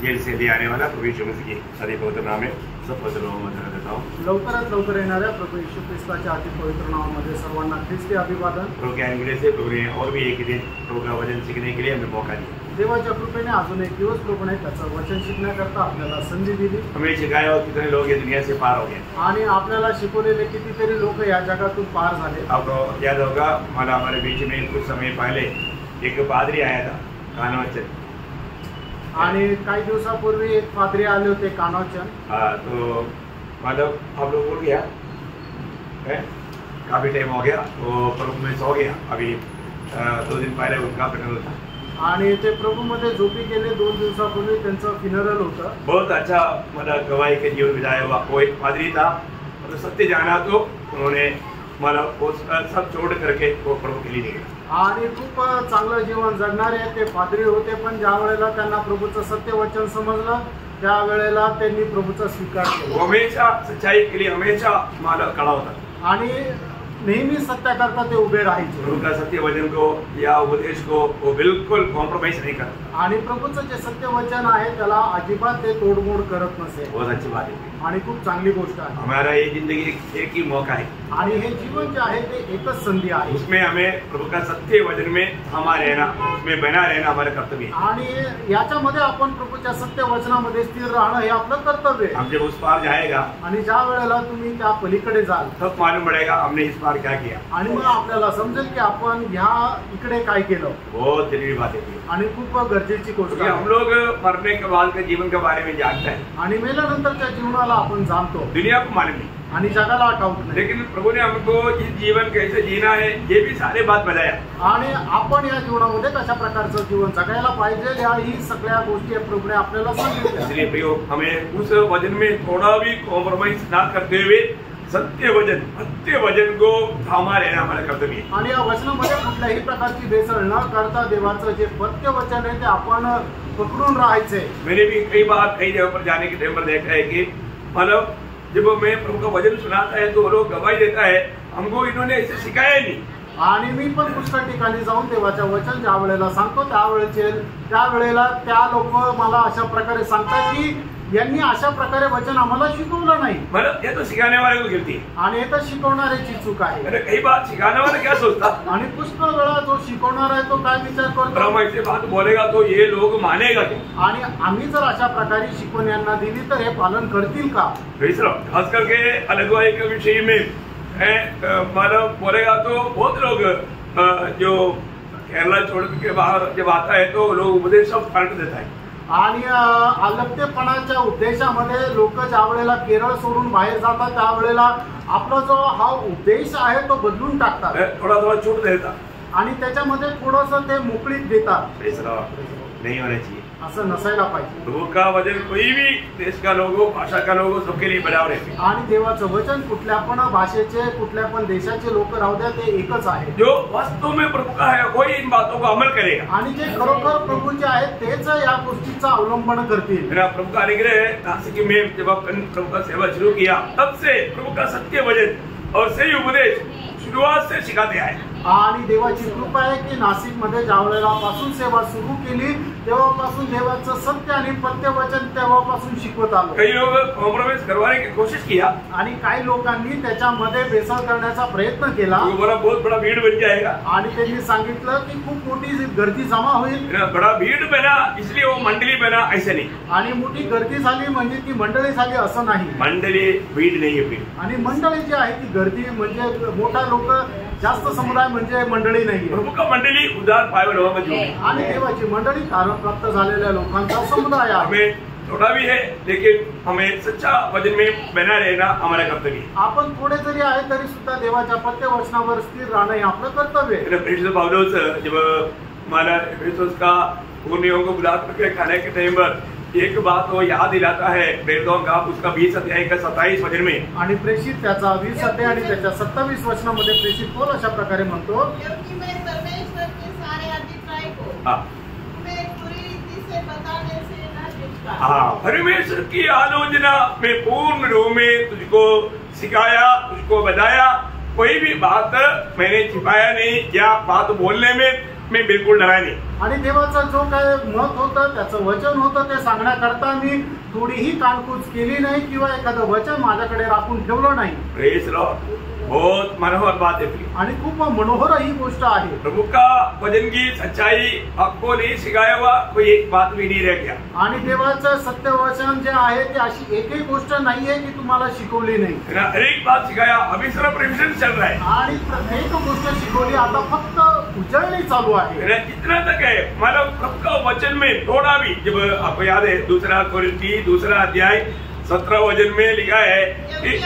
Gel से ले आने वाला प्रभु यीशु मसीह की सदी पवित्र नाम में सब पवित्र लोगों में धन्यवाद देता हूँ। लवकरात लवकर येणाऱ्या प्रभू येशू ख्रिस्ताच्या अति पवित्र नावामध्ये सर्वांना ख्रिस्ती अभिवादन। प्रभु के अनुग्रह से प्रभु ने और भी एक दिन प्रभु का वचन सीखने के लिए हमें मौका दिया। देवाच्या कृपेने अजून एक दिवस प्रभूने त्याचं वचन शिकण्याकरता आपल्याला संधी दिली। हमें सिखाया और कितने लोग ये दुनिया से पार हो गए आणि आपल्याला शिकवलेले कितीतरी लोक या जगातून पार झाले। आपको याद होगा हमारे बीच में कुछ समय पहले एक पादरी आया था कानवचन, आणि काही दिवसापूर्वी एक पादरी आले होते कानवचन। तो मतलब आप लोग बोल गया है काफी टाइम हो गया, वो प्रभु में सो गया। अभी 2 दिन पहले उनका फिनरल था आणि ते प्रभु मध्ये झोपी गेले। 2 दिवसापूर्वी त्यांचं फिनरल होतं। बहुत अच्छा मतलब गवाही के जीवन बिताया हुआ वो एक पादरी था। मतलब सत्य जाना तो उन्होंने मतलब वो सब छोड़ करके वो प्रभु के लिए निकला आणि खूप चांगलं जीवन जगणारे ते पादरी होते। पण ज्या वेळेला त्यांना प्रभूचं सत्य वचन समजलं त्या वेळेला त्यांनी प्रभूचा स्वीकार केला। हमेशा सच्चाई के लिए हमेशा मानव खड़ा होता आणि नेहमी सत्याकरता ते उभे राहायचे। प्रभु का सत्य वचन को या उपदेश को वो बिल्कुल कॉम्प्रोमाइज नहीं करता आणि प्रभूचं जे सत्य वचन आहे त्याला अजिबात ते तोडमोड करत नसे। बहुत अच्छी बात है आणि खूप चांगली गोष्ट आहे। हमारा ये जिंदगी एक ही मौका है आणि हे जीवन जे आहे ते एकच संधी आहे। उसमें हमें प्रभु का सत्य वचन में हमा रहना, उसमें बना रहना हमारा कर्तव्य है। आणि याच्यामध्ये आपण प्रभूच्या सत्य वचनामध्ये स्थिर राहणं हे आपलं कर्तव्य आहे। हम जब उस पार जाएगा आणि ज्या वेळेला तुम्ही त्या पलीकडे जाल तब मालूम पड़ेगा हमने इस पार क्या किया आणि मग आपल्याला समजेल की आपण ह्या इकडे काय केलं। बहुत जरूरी बात है आणि खूप गरजेची गोष्ट आहे। हम लोग मरने के बाद के जीवन के बारे में जानते हैं आणि मेल्यानंतरच्या जीवनाला आपण जाणतो, दुनिया को मालूम नहीं, आणि जगाला ठाऊक नाही। लेकिन प्रभु ने हमको ये जीवन कैसे जीना है ये भी सारे बात बताया। आणि आपण या जीवनामध्ये कशा प्रकारचं जीवन जगायला पाहिजे या ही सगळ्या गोष्टी प्रभूने आपल्याला सांगितल्या। इसलिए प्रियो हमें उस वचन में थोड़ा भी कॉम्प्रोमाइज ना करते हुए सत्य वचन को थामा रहना हमारा कर्तव्य है। आणि या वचनामध्ये कुठल्याही प्रकारची भेसळ न करता देवाचं जे सत्य वचन आहे ते आपण पकडून राहायचे। मैंने भी कई बार कई जगह पर जाने के टाइम पर देखा है कि मतलब जब मैं प्रभु का वचन सुनाता है तो लोग गवाही देता है हमको इन्होंने ऐसे सिखाया नहीं। आणि मी पण पुष्कळ ठिकाणी जाऊन देवाचं वचन ज्या वेळेला सांगतो त्यावेळेला त्या लोक मला अशा प्रकारे सांगतात की यांनी अशा प्रकारे वचन आम्हाला शिकवलं नाही। मतलब ये तो सिखाने वाले को गिरती है आणि हे तर शिकवणाऱ्याची चूक आहे। अरे कई बार सिखाने वाला क्या सोचता आणि पुष्कळ वेळा जो शिकवणार आहे तो काय विचार करतो हम ऐसे बात बोलेगा तो ये लोग मानेगा क्या, आणि आम्ही जर अशा प्रकारे शिकवण यांना दिली तर हे पालन करतील का। खास करके अलगवाई के विषय में मतलब बोलेगा तो बहुत लोग जो केरला छोड़ के बाहर जब आता है तो लोग उपदेश सब पलट देता है। आणि अलगतेपणाच्या उद्देशामध्ये लोक ज्या वेळेला केरळ सोडून बाहेर जातात त्यावेळेला आपला जो हा उद्देश आहे तो बदलून टाकतात, थोड़ा थोड़ा छूट देता आणि त्याच्यामध्ये थोडंसं ते मोकळीक देतात। नहीं होना चाहिए, असं नसायला पाहिजे। प्रभु का वचन कोई भी देश का लोग हो, भाषा का लोग हो, सबके लिए बराबर है। आणि देवाचं वचन कुठल्या पण भाषेचे कुठल्या पण देशाचे लोक राहू द्या ते एकच आहे। जो वास्तव में प्रभु का है वही इन बातों का अमल करेगा आणि जे खरोखर प्रभूचे आहेत तेच या गोष्टीचा अवलंबन करतील। मेरा प्रभु का अनुग्रह है नासिक में जब प्रभु का सेवा शुरू किया तब से प्रभु का सत्य वचन और सही उपदेश शुरुआत से सिखाते आए। आणि देवाची कृपा आहे की नाशिक मध्ये ज्या वेळेला पासून सेवा सुरू केली तेव्हापासून देवाचं सत्य आणि पत्य वचन तेव्हापासून शिकवत आलो। कई लोग कॉम्प्रोमाइज करवाने की कोशिश किया आणि काही लोकांनी त्याच्यामध्ये भेसळ करण्याचा प्रयत्न केला। बहुत बड़ा भीड़ बन जाएगा आणि त्यांनी सांगितलं की खूप मोठी गर्दी जमा होईल। बड़ा भीड़ बना इसलिए वो मंडली बना, ऐसे नहीं। आणि मोठी गर्दी झाली म्हणजे ती मंडळी झाली असं नाही। मंडली भीड़ नहीं है, भीड़ आणि मंडळी जी आहे ती गर्दी म्हणजे मोठा लोक जास्त समुदाय म्हणजे मंडळी नाही। प्रभु का मंडली उद्धार पाए लोगों का आणि देवाची मंडळी तारण प्राप्त झालेल्या लोकांचा समुदाय आहे। हमें थोड़ा भी है लेकिन हमें सच्चा वचन में बना रहना हमारा कर्तव्य है। आपण थोडे जरी आहे तरी सुद्धा देवाच्या पत्य वचनावर स्थिर राहणं हे आपलं कर्तव्य आहे। प्रेषित पौलुस जब हमारा एफेसुस का पूर्णियों को बुला करके खाने के टाइम पर एक बात वो याद दिलाता है प्रेरितों का उसका 20 अध्याय का 27 वचन में। आणि प्रेषित त्याचा 20 अध्याय आणि त्याच्या 27 वचनामध्ये प्रेषित पौल अशा प्रकारे म्हणतो क्योंकि मैं परमेश्वर के सारे अभिप्राय को तुम्हें पूरी रीति से बताने से न झिझका। परमेश्वर की आलोचना में पूर्ण रूप में तुझको सिखाया, तुझको बताया। कोई भी बात मैंने छिपाया नहीं, या बात बोलने में में बिल्कुल डरा नहीं। आणि देवाचं जो काय मत होतं, त्याचं वचन होतं, ते सांगण्याकरता मी थोडीही कानकूच केली नाही किंवा एखादं वचन माझ्याकडे राखून ठेवलं नाही. प्रेज लॉर्ड, बहुत मनोहर बात है आणि खूप मनोहर ही गोष्ट आहे. प्रभु का वचन की सच्चाई आपको नहीं सिखाया हुआ कोई एक बात भी नहीं रह गया. आणि देवाचं सत्य वचन जे आहे ते अशी एकही गोष्ट नाहीये की तुम्हाला शिकवली नाही. हर एक बात सिखाया. अभी सिर्फ रिविजन चल रहा है आणि प्रत्येक गोष्ट शिकवली, आता फक्त उजळणी चालू आहे. इतना तक है मतलब प्रभु का वचन में थोड़ा भी, जब आपको याद है 2 कोरिन्थी 2 अध्याय 17 वचन में लिखा है कि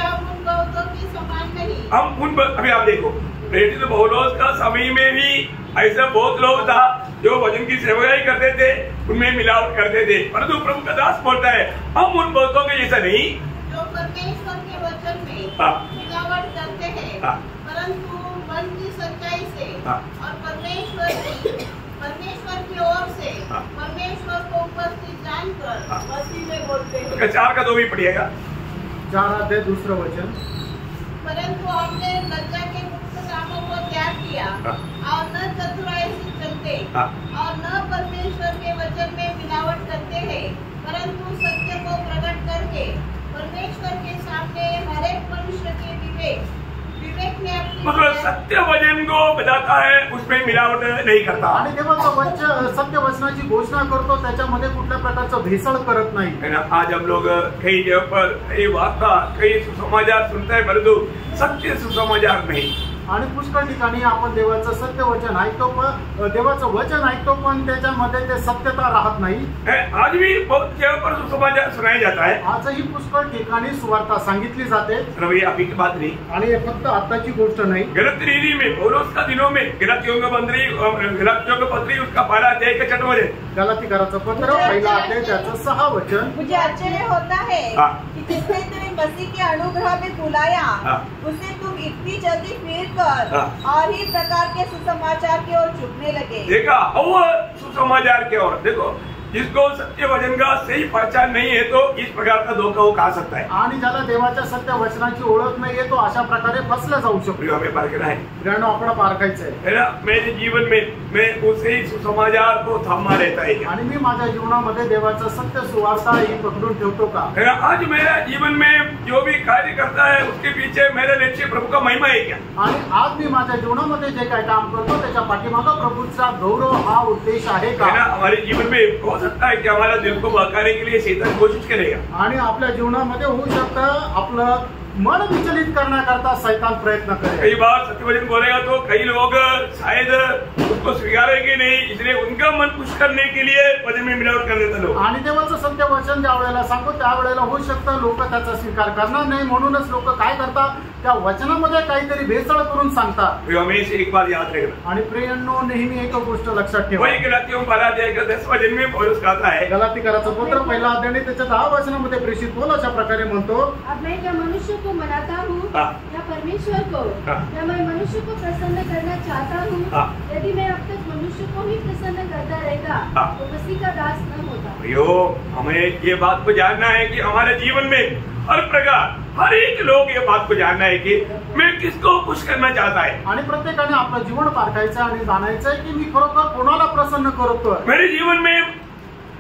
हम उन, अभी आप देखो प्रेरित पौलुस का समय में भी ऐसा बहुत लोग था जो वचन की सेवकाई करते थे, उनमें मिलावट करते थे, परंतु प्रभु का दास बोलता है हम उन बहुतों के जैसा नहीं जो परमेश्वर के वचन में मिलावट करते हैं, परंतु मन की सच्चाई से और परमेश्वर की ओर से परमेश्वर को उपस्थित जानकर मसीह में बोलते हैं. 4 का 2 भी पढ़िएगा. 4 अध्याय 2 वचन. परंतु हमने लज्जा के गुप्त कामों को त्याग किया और न चतुराई से चलते और न परमेश्वर के वचन में मिलावट करते हैं, परंतु सत्य को प्रकट करके परमेश्वर के सामने हर एक मनुष्य के विवेक में अपनी, मतलब सत्य वचन को बताता है, उसमें मिलावट नहीं करता. आणि देवाचं वचन सत्य वचनाची घोषणा करतो, त्याच्यामध्ये कुठल्या प्रकारचं भेसळ करत नाही. है ना. आज हम लोग कई जगह पर कई वार्ता कई सुसमाचार सुनते हैं, परंतु सत्य सुसमाचार नहीं. आणि पुष्कळ ठिकाणी आपण देवाचं सत्य वचन ऐकतो, पण देवाचं वचन ऐकतो पण त्याच्यामध्ये ते सत्यता राहत नाही. आज भी बहुत जगह पर सुसमाचार सुनाया जाता है. आजही पुष्कळ ठिकाणी सुवार्ता सांगितली जाते. रवि अभी की बात नहीं, आणि फक्त आताची गोष्ट नाही. गलती में पौलुस का दिनों में गलातियों का पत्री उसका 12 अध्याय का 6 वचन. गलातीकराचं पत्र 1 अध्याय त्याचं 6 वचन. मुझे आश्चर्य होता है कि जिसने तुम्हें मसीह के अनुग्रह में बुलाया उसे तुम इतनी जल्दी फिर कर और ही प्रकार के सुसमाचार की ओर झुकने लगे. देखा, और सुसमाचार की ओर देखो, जिसको सत्य वचन का सही पहचान नहीं है तो इस प्रकार का धोखा वो खा सकता है. आणि ज्याला देवाच्या सत्य वचनाची ओळख नाहीये तो अशा प्रकारे फसला जाऊ शकतो. हमें पारखना है, आपण पारखायचं है ना. मेरे जीवन में मैं उसे ही सुसमाचार को थामा रहता है. आणि मी माझ्या जीवनामध्ये देवाचं सत्य सुवार्ता ही पकडून ठेवतो का. आज मेरा जीवन में जो भी कार्य करता है उसके पीछे मेरे लक्ष्य प्रभु का महिमा है क्या. आणि आज मी माझ्या जीवनामध्ये जे काय काम करतो त्याच्या पाठीमागे प्रभूचा गौरव हा उद्देश आहे का. हमारे जीवन में हो सकता है कि हमारा दिल को बहकाने के लिए शैतान कोशिश करेगा. आणि आपल्या जीवनामध्ये होऊ शकतं आपलं मन विचलित करण्याकरता शैतान प्रयत्न करेगा. कई बार सत्य वचन बोलेगा तो कई लोग शायद उसको स्वीकारेंगे नहीं, इसलिए उनका मन खुश करने के लिए वचन में मिलावट कर देते लोग. आणि देवाचं सत्य वचन ज्या वेळेला सांगतो त्यावेळेला होऊ शकतं लोक त्याचा स्वीकार करणार नाही, म्हणूनच लोक काय करतात त्या वचनामध्ये काहीतरी भेसळ करून सांगतात. हमेशा एक बात याद रखना. आणि प्रियांनो नेहमी एक गोष्ट लक्षात ठेवा. वही गलातियों 12 अध्याय का 10 वचन में पौलुस कहता है, गलातीकराचं पत्र 1 अध्याय त्याच्या 10 वचनामध्ये प्रेषित पौल अशा प्रकारे म्हणतो, अब मैं क्या मनुष्य को मनाता हूँ या परमेश्वर को, या मैं मनुष्य को प्रसन्न करना चाहता हूँ. यदि मैं अब तक मनुष्य को ही प्रसन्न करता रहता तो मसीह का दास न होता. यो हमें ये बात को जानना है कि हमारे जीवन में हर प्रकार हर एक लोग ये बात को जानना है कि मैं किसको खुश करना चाहता है. आणि प्रत्येकाने आपलं जीवन पारखायचं आणि जाणायचंय की मी खरोखर कोणाला प्रसन्न करतोय. मेरे जीवन में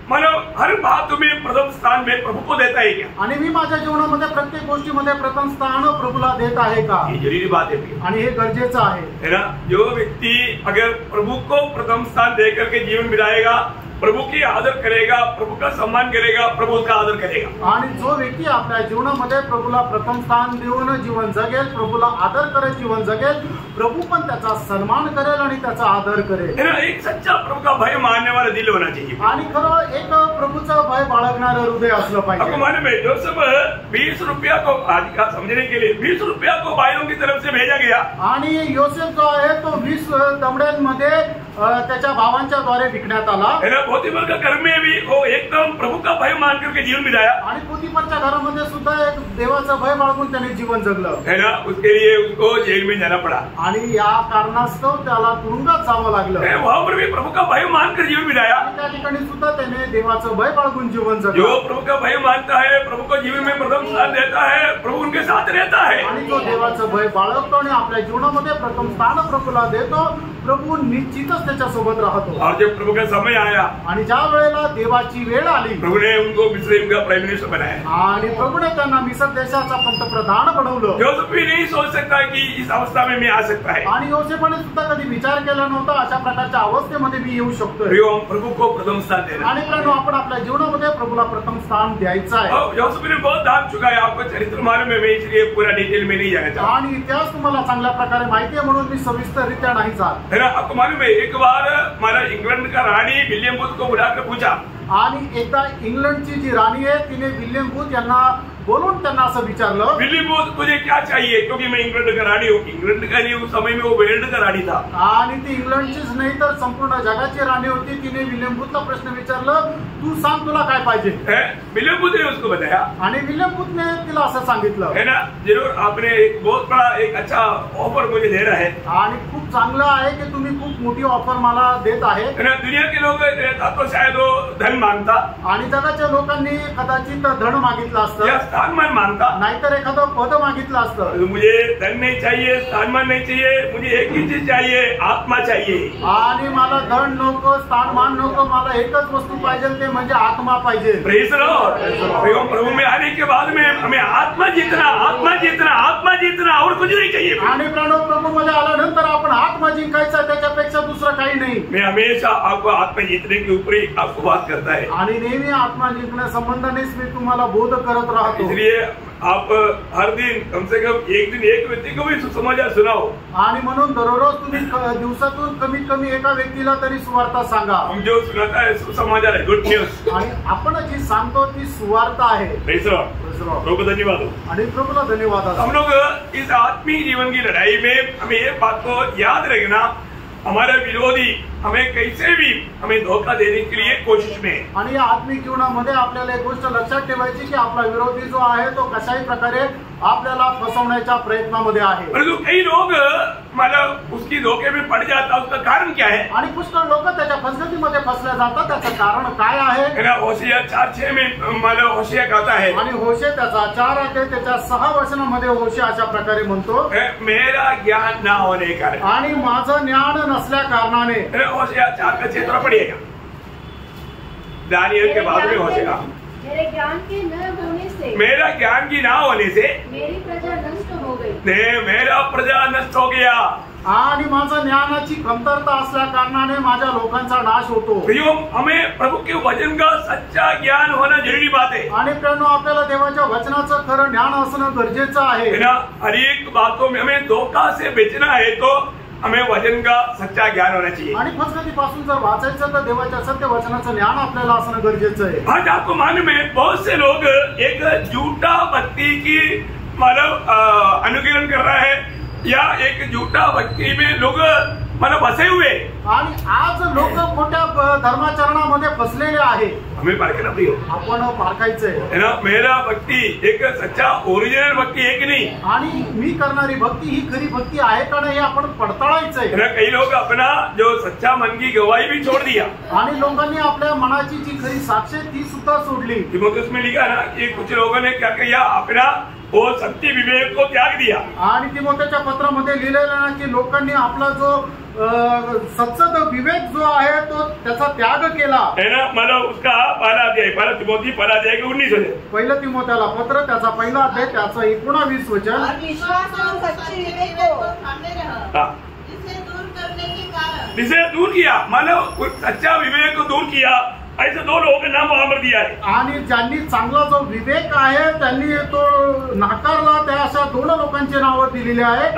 मतलब हर बात में प्रथम स्थान में प्रभु को देता है क्या. आणि मी माझ्या जीवनामध्ये प्रत्येक गोष्टीमध्ये प्रथम स्थान प्रभूला देत आहे का. ये जरूरी बात है आणि हे गरजेचं आहे. है ना. जो व्यक्ति अगर प्रभु को प्रथम स्थान देकर के जीवन बिताएगा, प्रभु की आदर करेगा, प्रभु का सम्मान करेगा, प्रभु का आदर करेगा. आणि जो व्यक्ती आपल्या जीवनामध्ये प्रभूला प्रथम स्थान देऊन जीवन जगेल, प्रभूला आदर करत जीवन जगेल, प्रभु पण त्याचा सन्मान करेल आणि त्याचा आदर करेल. एक सच्चा प्रभु का भय मानने वाला दिल होना चाहिए. आणि खरं एक प्रभूचं भय बाळगणारं हृदय असलं पाहिजे. आपको मालूम है जोसेफ 20 रुपया को आज का समझने के लिए 20 रुपया को भाइयों की तरफ से भेजा गया. आणि योसेफ जो आहे तो 20 दमड्यांमध्ये त्याच्या भावांच्या द्वारे विकण्यात आला. पोतीफर का घर में भी वो एकदम प्रभु का भय मान करके जीवन बिताया, आणि पोतीफरच्या घरामध्ये सुद्धा एक देवाचं भय बाळगून त्याने जीवन जगलं, है ना, उसके लिए उसको जेल में जाना पड़ा, आणि या कारणास्तव त्याला तुरुंगात जावं लागलं. वहां पर भी प्रभु का भय मानकर जीवन बिताया. आणि त्या ठिकाणी सुद्धा त्याने देवाचं भय बाळगून जीवन जो जगलं. प्रभु का भय मानता है, प्रभु को जीवन में प्रथम स्थान देता है, प्रभु उनके साथ रहता है. आणि जो देवाचं भय बाळगतो आणि आपल्या जीवनामध्ये प्रथम स्थान प्रभूला देतो, प्रभू निश्चितच त्याच्यासोबत राहतो. और जब प्रभु का समय आया, आणि ज्या वेळेला देवाची वेळ आली, प्रभु ने उनको मिस्र का प्राइम मिनिस्टर बनाया. आणि प्रभूने त्यांना मिसर देशाचा पंतप्रधान बनवलं. जोसेफ भी नहीं सोच सकता कि इस अवस्था में मैं आ सकता है. आणि योसेफाने सुद्धा कधी विचार केला नव्हता अशा प्रकारच्या अवस्थेमध्ये मी येऊ शकतोय. प्रभु को प्रथम स्थान देना. आणि प्रभू आपण आपल्या जीवनामध्ये प्रभूला प्रथम स्थान द्यायचं आहे. जोसेफ ने बहुत दान चुका है. आपको चरित्र मालूम है, मैं इसलिए पूरा डिटेल में नहीं जाना चाहता. आणि इतिहास तुम्हाला चांगल्या प्रकारे माहिती आहे म्हणून मी सविस्तररित्या नाही जात. है ना, आपको मालूम है, एक बार हमारा इंग्लैंड का रानी विलियम बूथ को बुलाकर पूछा. आणि एकदा इंग्लंडची जी राणी आहे तिने विलियम बूथ यांना बोलून त्यांना असं विचारलं, विलियम बूथ तुझे क्या चाहिए, क्योंकि मैं इंग्लैंड का रानी हूँ. इंग्लैंड का नहीं, उस समय में वो वर्ल्ड का रानी था. आणि ती इंग्लंडचीच नाही तर संपूर्ण जगाची राणी होती. तिने विलियम बूथला प्रश्न विचारलं, तू सांग तुला काय पाहिजे. विलियम बूथ ने उसको बताया. आणि विलियम बूथने तिला असं सांगितलं, है ना, जरूर आपने एक बहुत बड़ा एक अच्छा ऑफर मुझे दे रहा है. आणि खूप चांगलं आहे की तुम्ही खूप मोठी ऑफर मला देत आहे. है ना, दुनिया के लोग रहता तो शायद वो धन मांगता, आणि जगाच्या लोकांनी कदाचित धन मागितलं असतं, स्थानमान मांगता, नाहीतर एखादं पद मागितलं असतं. मुझे धन नहीं चाहिए, स्थानमान नहीं चाहिए, मुझे एक ही चीज चाहिए, आत्मा चाहिए. आणि मला धन नको, स्थानमान नको, मला एकच वस्तू पाहिजे, ते म्हणजे आत्मा पाहिजे. Praise Lord. प्रभु में आने के बाद में हमें आत्मा जीतना, आत्मा जीतना, आत्मा जीतना, और कुछ नहीं चाहिए. आणि प्रभू मध्ये आल्यानंतर आपण आत्मा जिंकायचा, त्याच्यापेक्षा दुसरं काही नाही. मैं हमेशा आपको आत्मा जीतने के ऊपर ही आपको बात करता है. आणि नेहमी आत्मा जिंकण्या संबंधानेच मी तुम्हाला बोध करत राहतो. इसलिए आप हर दिन कम से कम एक दिन एक व्यक्ति को भी सुसमाचार सुनाओ. आणि म्हणून दररोज तुम्ही दिवसातून कमीत कमी एका व्यक्तीला तरी सुवार्ता सांगा. हम जो सुनाता है सुसमाचार है, गुड न्यूज. आणि आपण जी सांगतो ती सुवार्ता आहे. Praise Lord. प्रभु को धन्यवाद हो. आणि प्रभूला धन्यवाद. हम लोग इस आत्मीय जीवन की लड़ाई में हमें ये बात को याद रखना, हमारा विरोधी हमें कैसे भी हमें धोखा देने के लिए कोशिश में. आणि या आत्मिक जीवनामध्ये आपल्याला एक गोष्ट लक्षात ठेवायची की आपला विरोधी जो आहे तो कशाही प्रकारे आपल्याला फसवण्याच्या प्रयत्नामध्ये आहे. परंतु कई लोग मतलब उसकी धोखे में पड़ जाता, उसका कारण क्या है? आणि पुष्कळ लोक त्याच्या फसगतीमध्ये फसले जातात. त्याचं कारण काय आहे? होशिया 4:6 में मतलब होशिया कहता है, आणि होशे त्याचा 4 अध्याय त्याच्या 6 वचनामध्ये होशे अशा प्रकारे म्हणतो, मेरा ज्ञान ना होने के कारण, आणि माझं ज्ञान नसल्या कारणाने. होशिया 4 का क्षेत्र पढ़िएगा, दानियल के बाद में होशिया. मेरे ज्ञान के न होने से, मेरा ज्ञान की ना होने से मेरी प्रजा नष्ट हो गई. मेरा प्रजा नष्ट हो गया. आणि माझं ज्ञानाची कमतरता असल्या कारणाने माझ्या लोकांचा नाश होतो. हमें प्रभु के वचन का सच्चा ज्ञान होना जरूरी बात है. आणि प्रेरणा आपल्याला देवाच्या वचनाचं खरं ज्ञान असणं गरजेचं आहे. हर एक बातों में हमें धोखा से बचना है तो हमें वचन का सच्चा ज्ञान होना चाहिए. आणि फसगतीपासून जर वाचायचं तर देवाच्या सत्य वचनाचं ज्ञान आपल्याला असणं गरजेचं आहे. आज आपको मालूम है, बहुत से लोग एक झूठा भक्ति की मतलब अनुकरण कर रहा है, या एक झूठा भक्ति में लोग मतलब फसे हुए. आणि आज लोक मोठ्या धर्माचरणामध्ये फसलेले आहे. हमें पारखना प्रियो, आपण पारखायचंय. है ना, मेरा भक्ति एक सच्चा ओरिजिनल भक्ति है कि नहीं. आणि मी करणारी भक्ती ही खरी भक्ती आहे का नाही हे आपण पडताळायचंय. कई लोग अपना जो सच्चा मन की गवाही भी छोड़ दिया. आणि लोकांनी आपल्या मनाची जी खरी साक्ष ती सुद्धा सोडली. तिमोथेयुस में लिखा ना कि कुछ लोगों ने क्या किया, अपना वो सत्य विवेक को त्याग दिया. आणि तिमोथेच्या पत्रामध्ये लिहिलेलं ना की लोकांनी आपला जो सत्सद विवेक जो आहे तो त्याचा त्याग केला. है ना, मतलब उसका पहला अध्याय, पहला तिमोथी पहला अध्याय के 19 होते. पहिलं तिमोथेला पत्र त्याचा पहिला अध्याय त्याचं 19 वचन. विश्वास और सच्चे विवेक को थामे रह, जिसे दूर करने के कारण, जिसे दूर किया, मतलब सच्चा विवेक को दूर किया, ऐसे 2 लोगों के नाम वहां पर दिया है. आणि ज्यांनी चांगला जो विवेक आहे त्यांनी तो नाकारला, त्या अशा 2 लोकांचे नावं दिलेली आहे.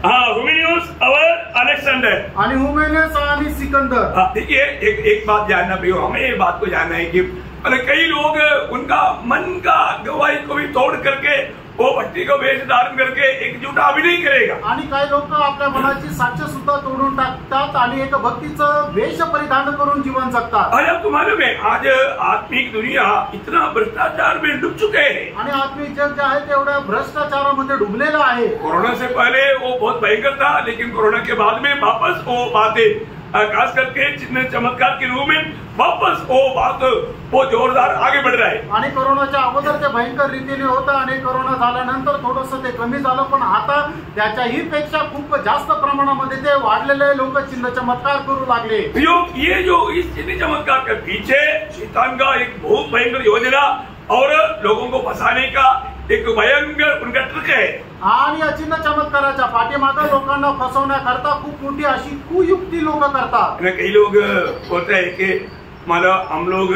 हुमेनियस और अलेक्जेंडर. आणि हुमेनियस आणि सिकंदर. देखिए, एक बात जानना भी हो, हमें ये बात को जानना है कि कई लोग उनका मन का गवाही को भी तोड़ करके वो भट्टी का वेश धारण करके एक झूठा अभिनय करेगा। आणि काही लोक आपल्या मनाची साक्ष सुद्धा तोडून टाकतात आणि एक भक्तीचं वेश परिधान करून जीवन जगतात। आज आपको मालूम है, आज आत्मिक दुनिया इतना भ्रष्टाचार में डूब चुके हैं आणि आत्मिक जग जे आहे ते एवढ्या भ्रष्टाचारामध्ये डुबलेलं आहे। कोरोना से पहले वो बहुत भयंकर था, लेकिन कोरोना के बाद में वापस वो बातें खास करके चिन्ह चमत्कार के रूप में वापस वो जोरदार आगे बढ़ रहा है। आणि कोरोनाच्या अगोदर ते भयंकर रीतीने होतं आणि कोरोना झाल्यानंतर थोडंसं ते कमी झालं, पण आता त्याच्याही पेक्षा खूप जास्त प्रमाणामध्ये ते वाढलेले लोक चिन्ह चमत्कार करू लागले। ये जो इस चिन्ह चमत्कार के पीछे शैतान का एक बहुत भयंकर योजना और लोगों को फंसाने का एक भयंकर उनका ट्रिक है। आणि या चिन्ह चमत्काराच्या पाठीमागे लोकांना फसवण्याकरता खूप मोठी अशी कुयुक्ती लोक करतात। कई लोग बोलते हैं कि मतलब हम लोग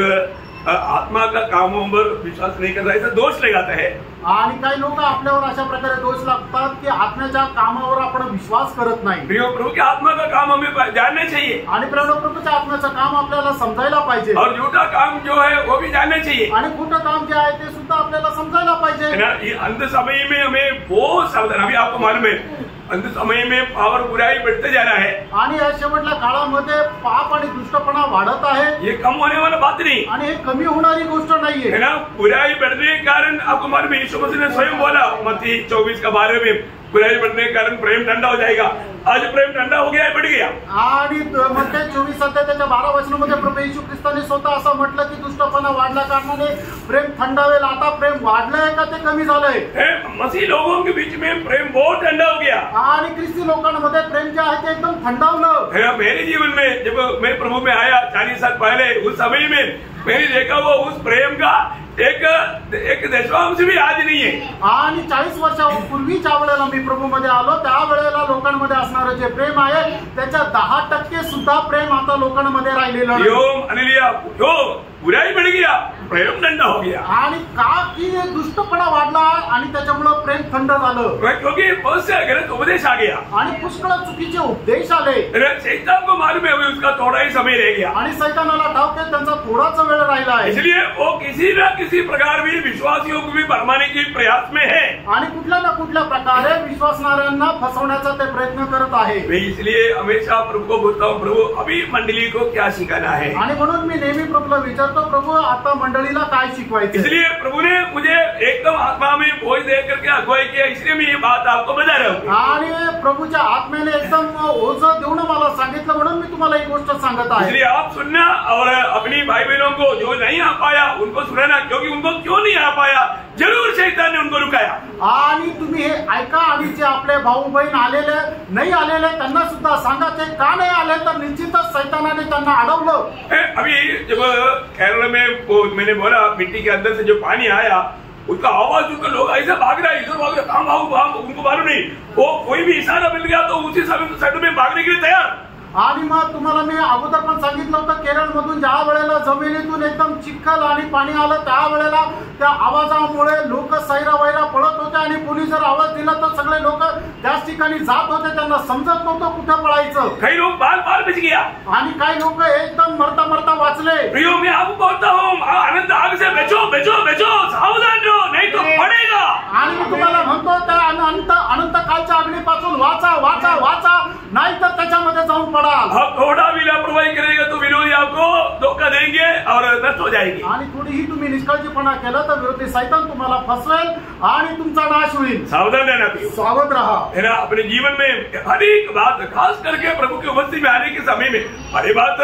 आत्मा का कामों पर विश्वास नहीं करता, ऐसा दोष लगाता है। आणि काही लोक आपल्यावर अशा प्रकारे दोष लागतात की आत्म्याच्या कामावर आपण विश्वास करत नाही। प्रभु की आत्मा का काम हमें जानना चाहिए आणि प्रभूच्या आत्म्याचं काम आपल्याला समजायला पाहिजे और झूठा काम जो है वो भी जानना चाहिए आणि खोटं काम जे आहे ते सुद्धा आपल्याला समजायला पाहिजे। ये अंत समय में हमें बहुत सावधान, अभी आपको मालूम है अंत समय में पावर बुराई बढ़ते जा रहा है आणि या शेवटच्या काळामध्ये पाप आणि दुष्टपणा वाढत आहे। ये कम होने वाला बात नहीं आणि हे कमी होणारी गोष्ट नाहीये है ना। बुराई बढ़ने के कारण आपको मालूम है, यीशु मसीह ने स्वयं बोला मत्ती 24:12 में, बुराई बढ़ने के कारण प्रेम ठंडा हो जाएगा। आज प्रेम ठंडा हो गया है, बढ़ गया। आणि मत्ती 24:12 प्रभू येशू ख्रिस्ताने स्वतः असं म्हटलं की दुष्टपणा वाढल्या कारणाने प्रेम थंडावेल। आता प्रेम वाढलंय का ते कमी झालंय? मसीह लोगों के बीच में प्रेम बहुत ठंडा हो गया आणि ख्रिस्ती लोकांमध्ये प्रेम जे आहे ते एकदम थंडावलं। मेरे जीवन में जब मैं प्रभु में आया 40 साल पहले, उस समय में मैंने देखा वो उस प्रेम का एक दशवांश भी आज नहीं है। आणि 40 वर्षापूर्वी ज्या वेळेला मी प्रभू मध्ये आलो त्यावेळेला लोकांमध्ये असणारं जे प्रेम आहे त्याच्या 10% सुद्धा प्रेम आता लोकांमध्ये राहिलेलं नाही। बुराई बढ़ गया, प्रेम ठंडा हो गया। आणि का की दुष्टपणा वाढला आणि त्याच्यामुळे प्रेम थंड झालं, क्योंकि बहुत से गलत उपदेश आ गया आणि पुष्कळ चुकीचे उपदेश आले। शैतान को मालूम है उसका थोड़ा ही समय रह गया आणि शैतानाला ठाऊक आहे त्यांचा थोडाच वेळ राहिला आहे, इसलिए वो किसी न किसी प्रकार भी विश्वासियों को भी भरमाने के प्रयास में है आणि कुठल्या ना कुठल्या प्रकारे विश्वासणाऱ्यांना फसवण्याचा ते प्रयत्न करत आहे। मैं इसलिए हमेशा प्रभु को बोलता हूँ, प्रभु अभी मंडली को क्या सिखाना है। आणि म्हणून मी नेहमी प्रभूला विचारतो, प्रभू आता मंडळीला काय शिकवायचं। इसलिए प्रभु ने मुझे एकदम आत्मा में बोझ दे करके अगुवाई किया, इसलिए मैं ये बात आपको बता रहा हूँ। आणि प्रभूच्या आत्म्याने एकदम ओझ देऊन मला सांगितलं म्हणून मी तुम्हाला ही गोष्ट सांगत आहे। इसलिए आप सुनना और अपनी भाई बहनों को जो नहीं आ पाया उनको सुनाना, क्योंकि उनको क्यों नहीं आ पाया, जरूर शैतान ने उनको रुकाया। आणि तुम्ही हे ऐका आणि जे आपले भाऊ बहीण आलेले नाही आलेले त्यांना सुद्धा सांगा, ते का नाही आले तर निश्चितच शैतानाने त्यांना अडवलं। अभी जब केरल में मैंने बोला मिट्टी के अंदर से जो पानी आया उसका आवाज सुनकर लोग ऐसा भाग रहा है, इधर भाग रहा, भाग, उनको मालूम नहीं, वो कोई भी इशारा मिल गया तो उसी साइड में भागने के लिए तैयार। आणि मग तुम्हाला मी अगोदर पण सांगितलं होतं, केरळमधून ज्या वेळेला जमिनीतून एकदम चिखल आणि पाणी आलं त्यावेळेला त्या आवाजामुळे लोक सैरावैरा पळत होते आणि पोलीस जर आवाज दिला तर सगळे लोक त्याच ठिकाणी जात होते, त्यांना समजत नव्हतं कुठे पळायचं। काही लोग बाल बच गया आणि काही लोक एकदम मरता मरता वाचले। प्रियो मैं आपको बोलता हूँ, अनंत आग से बचो बचो बचो, सावधान रहो नहीं तो पड़ेगा। आणि मी तुम्हाला म्हणतो त्या अनंत कालच्या अग्नीपासून वाचा वाचा वाचा, नाहीतर त्याच्यामध्ये जाऊन पडाल। अब थोड़ा भी लापरवाही करेगा तो विरोधी आपको धोखा देंगे और नष्ट हो जाएगी। आणि थोडीही तुम्ही निष्काळजीपणा केला तर विरोधी शैतान तुम्हाला फसवेल आणि तुमचा नाश होईल। सावधान रहना, सावध रहा है ना। अपने जीवन में हर एक बात, खास करके प्रभु की उपस्थिति में आने के समय में हर बात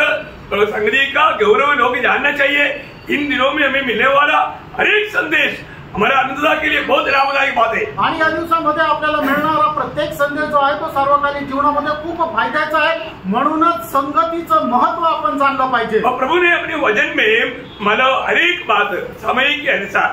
संगति का गौरव लोग जानना चाहिए। इन दिनों में हमें मिलने वाला हर एक संदेश हमारा आनंदता के लिए बहुत लाभदायक बात है। आणि या दिवसामध्ये आपल्याला मिळणारा प्रत्येक संदेश जो आहे तो सार्वकालिक जीवनामध्ये खूप फायद्याचा आहे, म्हणूनच संगतीचं महत्व आपण जाणलं पाहिजे। और प्रभु ने अपने वचन में मतलब हर एक बात समय के अनुसार,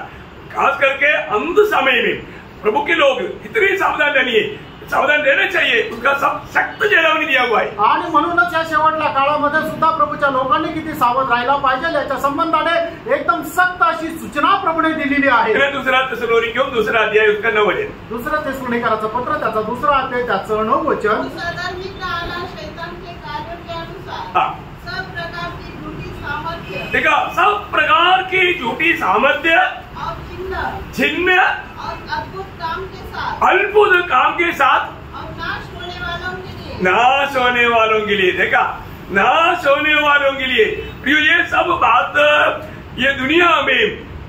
खास करके अंत समय में प्रभु के लोग इतनी सावधान रहना चाहिए, उसका सब सख्त चेतावनी दिया हुआ है। आणि म्हणूनच या शेवटल्या काळामध्ये सुद्धा प्रभूच्या लोकांनी किती सावध राहायला पाहिजे याच्या संबंधाने एकदम सक्त अशी सूचना प्रभूने दिलेली आहे। दूसरा थिस्सलुनीकियों 2 अध्याय उसका 9 वचन, दुसरं थिस्सलुनीकराचं पत्र त्याचा 2 अध्याय त्याचं 9 वचन। सब प्रकार की झूठी सामर्थ्य, देखा, सब प्रकार की झूठी सामर्थ्य, और चिन्ह चिन्ह और अद्भुत काम के साथ, अद्भुत काम के साथ, और नाश होने वालों के लिए, नाश होने वालों के लिए। देखा, नाश होने वालों के लिए। प्रियो, ये सब बात ये दुनिया में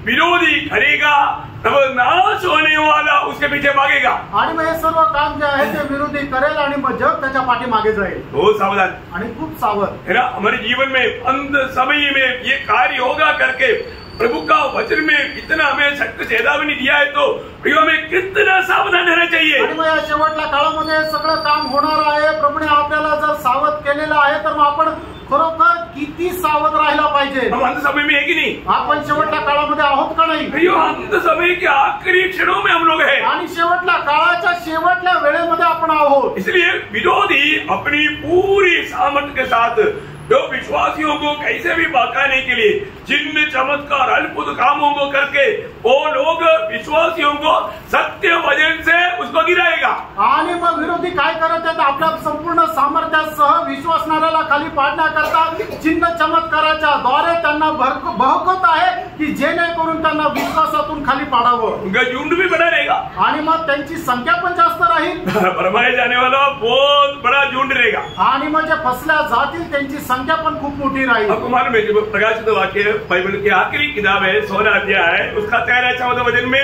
विरोधी करेगा तब नाश होणे वाला उसके पीछे भागेगा। आणि मग हे सर्व काम जे आहे ते विरोधी करेल आणि मग जग त्याच्या पाठीमागे जाईल। हो, सावधान आणि खूप सावध है ना। हमारे जीवन में अंत समय में ये कार्य होगा करके प्रभु का वचन में इतना हमें सख्त चेतावनी दिया है, तो प्रियो हमें कितना सावधान रहना चाहिए। आणि मग या शेवटच्या काळामध्ये सगळं काम होणार आहे। प्रभूने आपल्याला जर सावध केलेलं आहे तर मग आपण खरोखर किती सावध राहायला पाहिजे। हम अंत समय में है कि नहीं? आपण शेवटच्या काळामध्ये आहोत का नाही? प्रियो, अंत समय के आखिरी क्षणों में हम लोग हैं आणि शेवटल्या काळाच्या शेवटल्या वेळेमध्ये आपण आहोत। इसलिए विरोधी अपनी पूरी सामर्थ्य के साथ जो विश्वासियों को कैसे भी भड़काने के लिए चिन्ह चमत्कार अद्भुत कामों को करके वो लोग विश्वासियों को सत्य वचन से उसको गिराएगा। आणि मग विरोधी काय करत आहेत? आपल्या संपूर्ण सामर्थ्यासह विश्वासणाऱ्याला खाली पाडण्याकरता चिन्ह चमत्काराच्या द्वारे त्यांना बहकत आहे की जेणेकरून त्यांना विश्वासातून खाली पाडावं। उनका झुंड भी बना रहेगा आणि मग त्यांची संख्या पण जास्त राहील। भरमाए जाने वाला बहुत बड़ा झुंड रहेगा आणि मग जे फसल्या जातील त्यांची संख्या पण खूप मोठी राहील। आपको मालूम है, जब प्रकाशित वाक्य बाइबल की आखिरी किताब है 16 अध्याय है, उसका 13-14 वचन में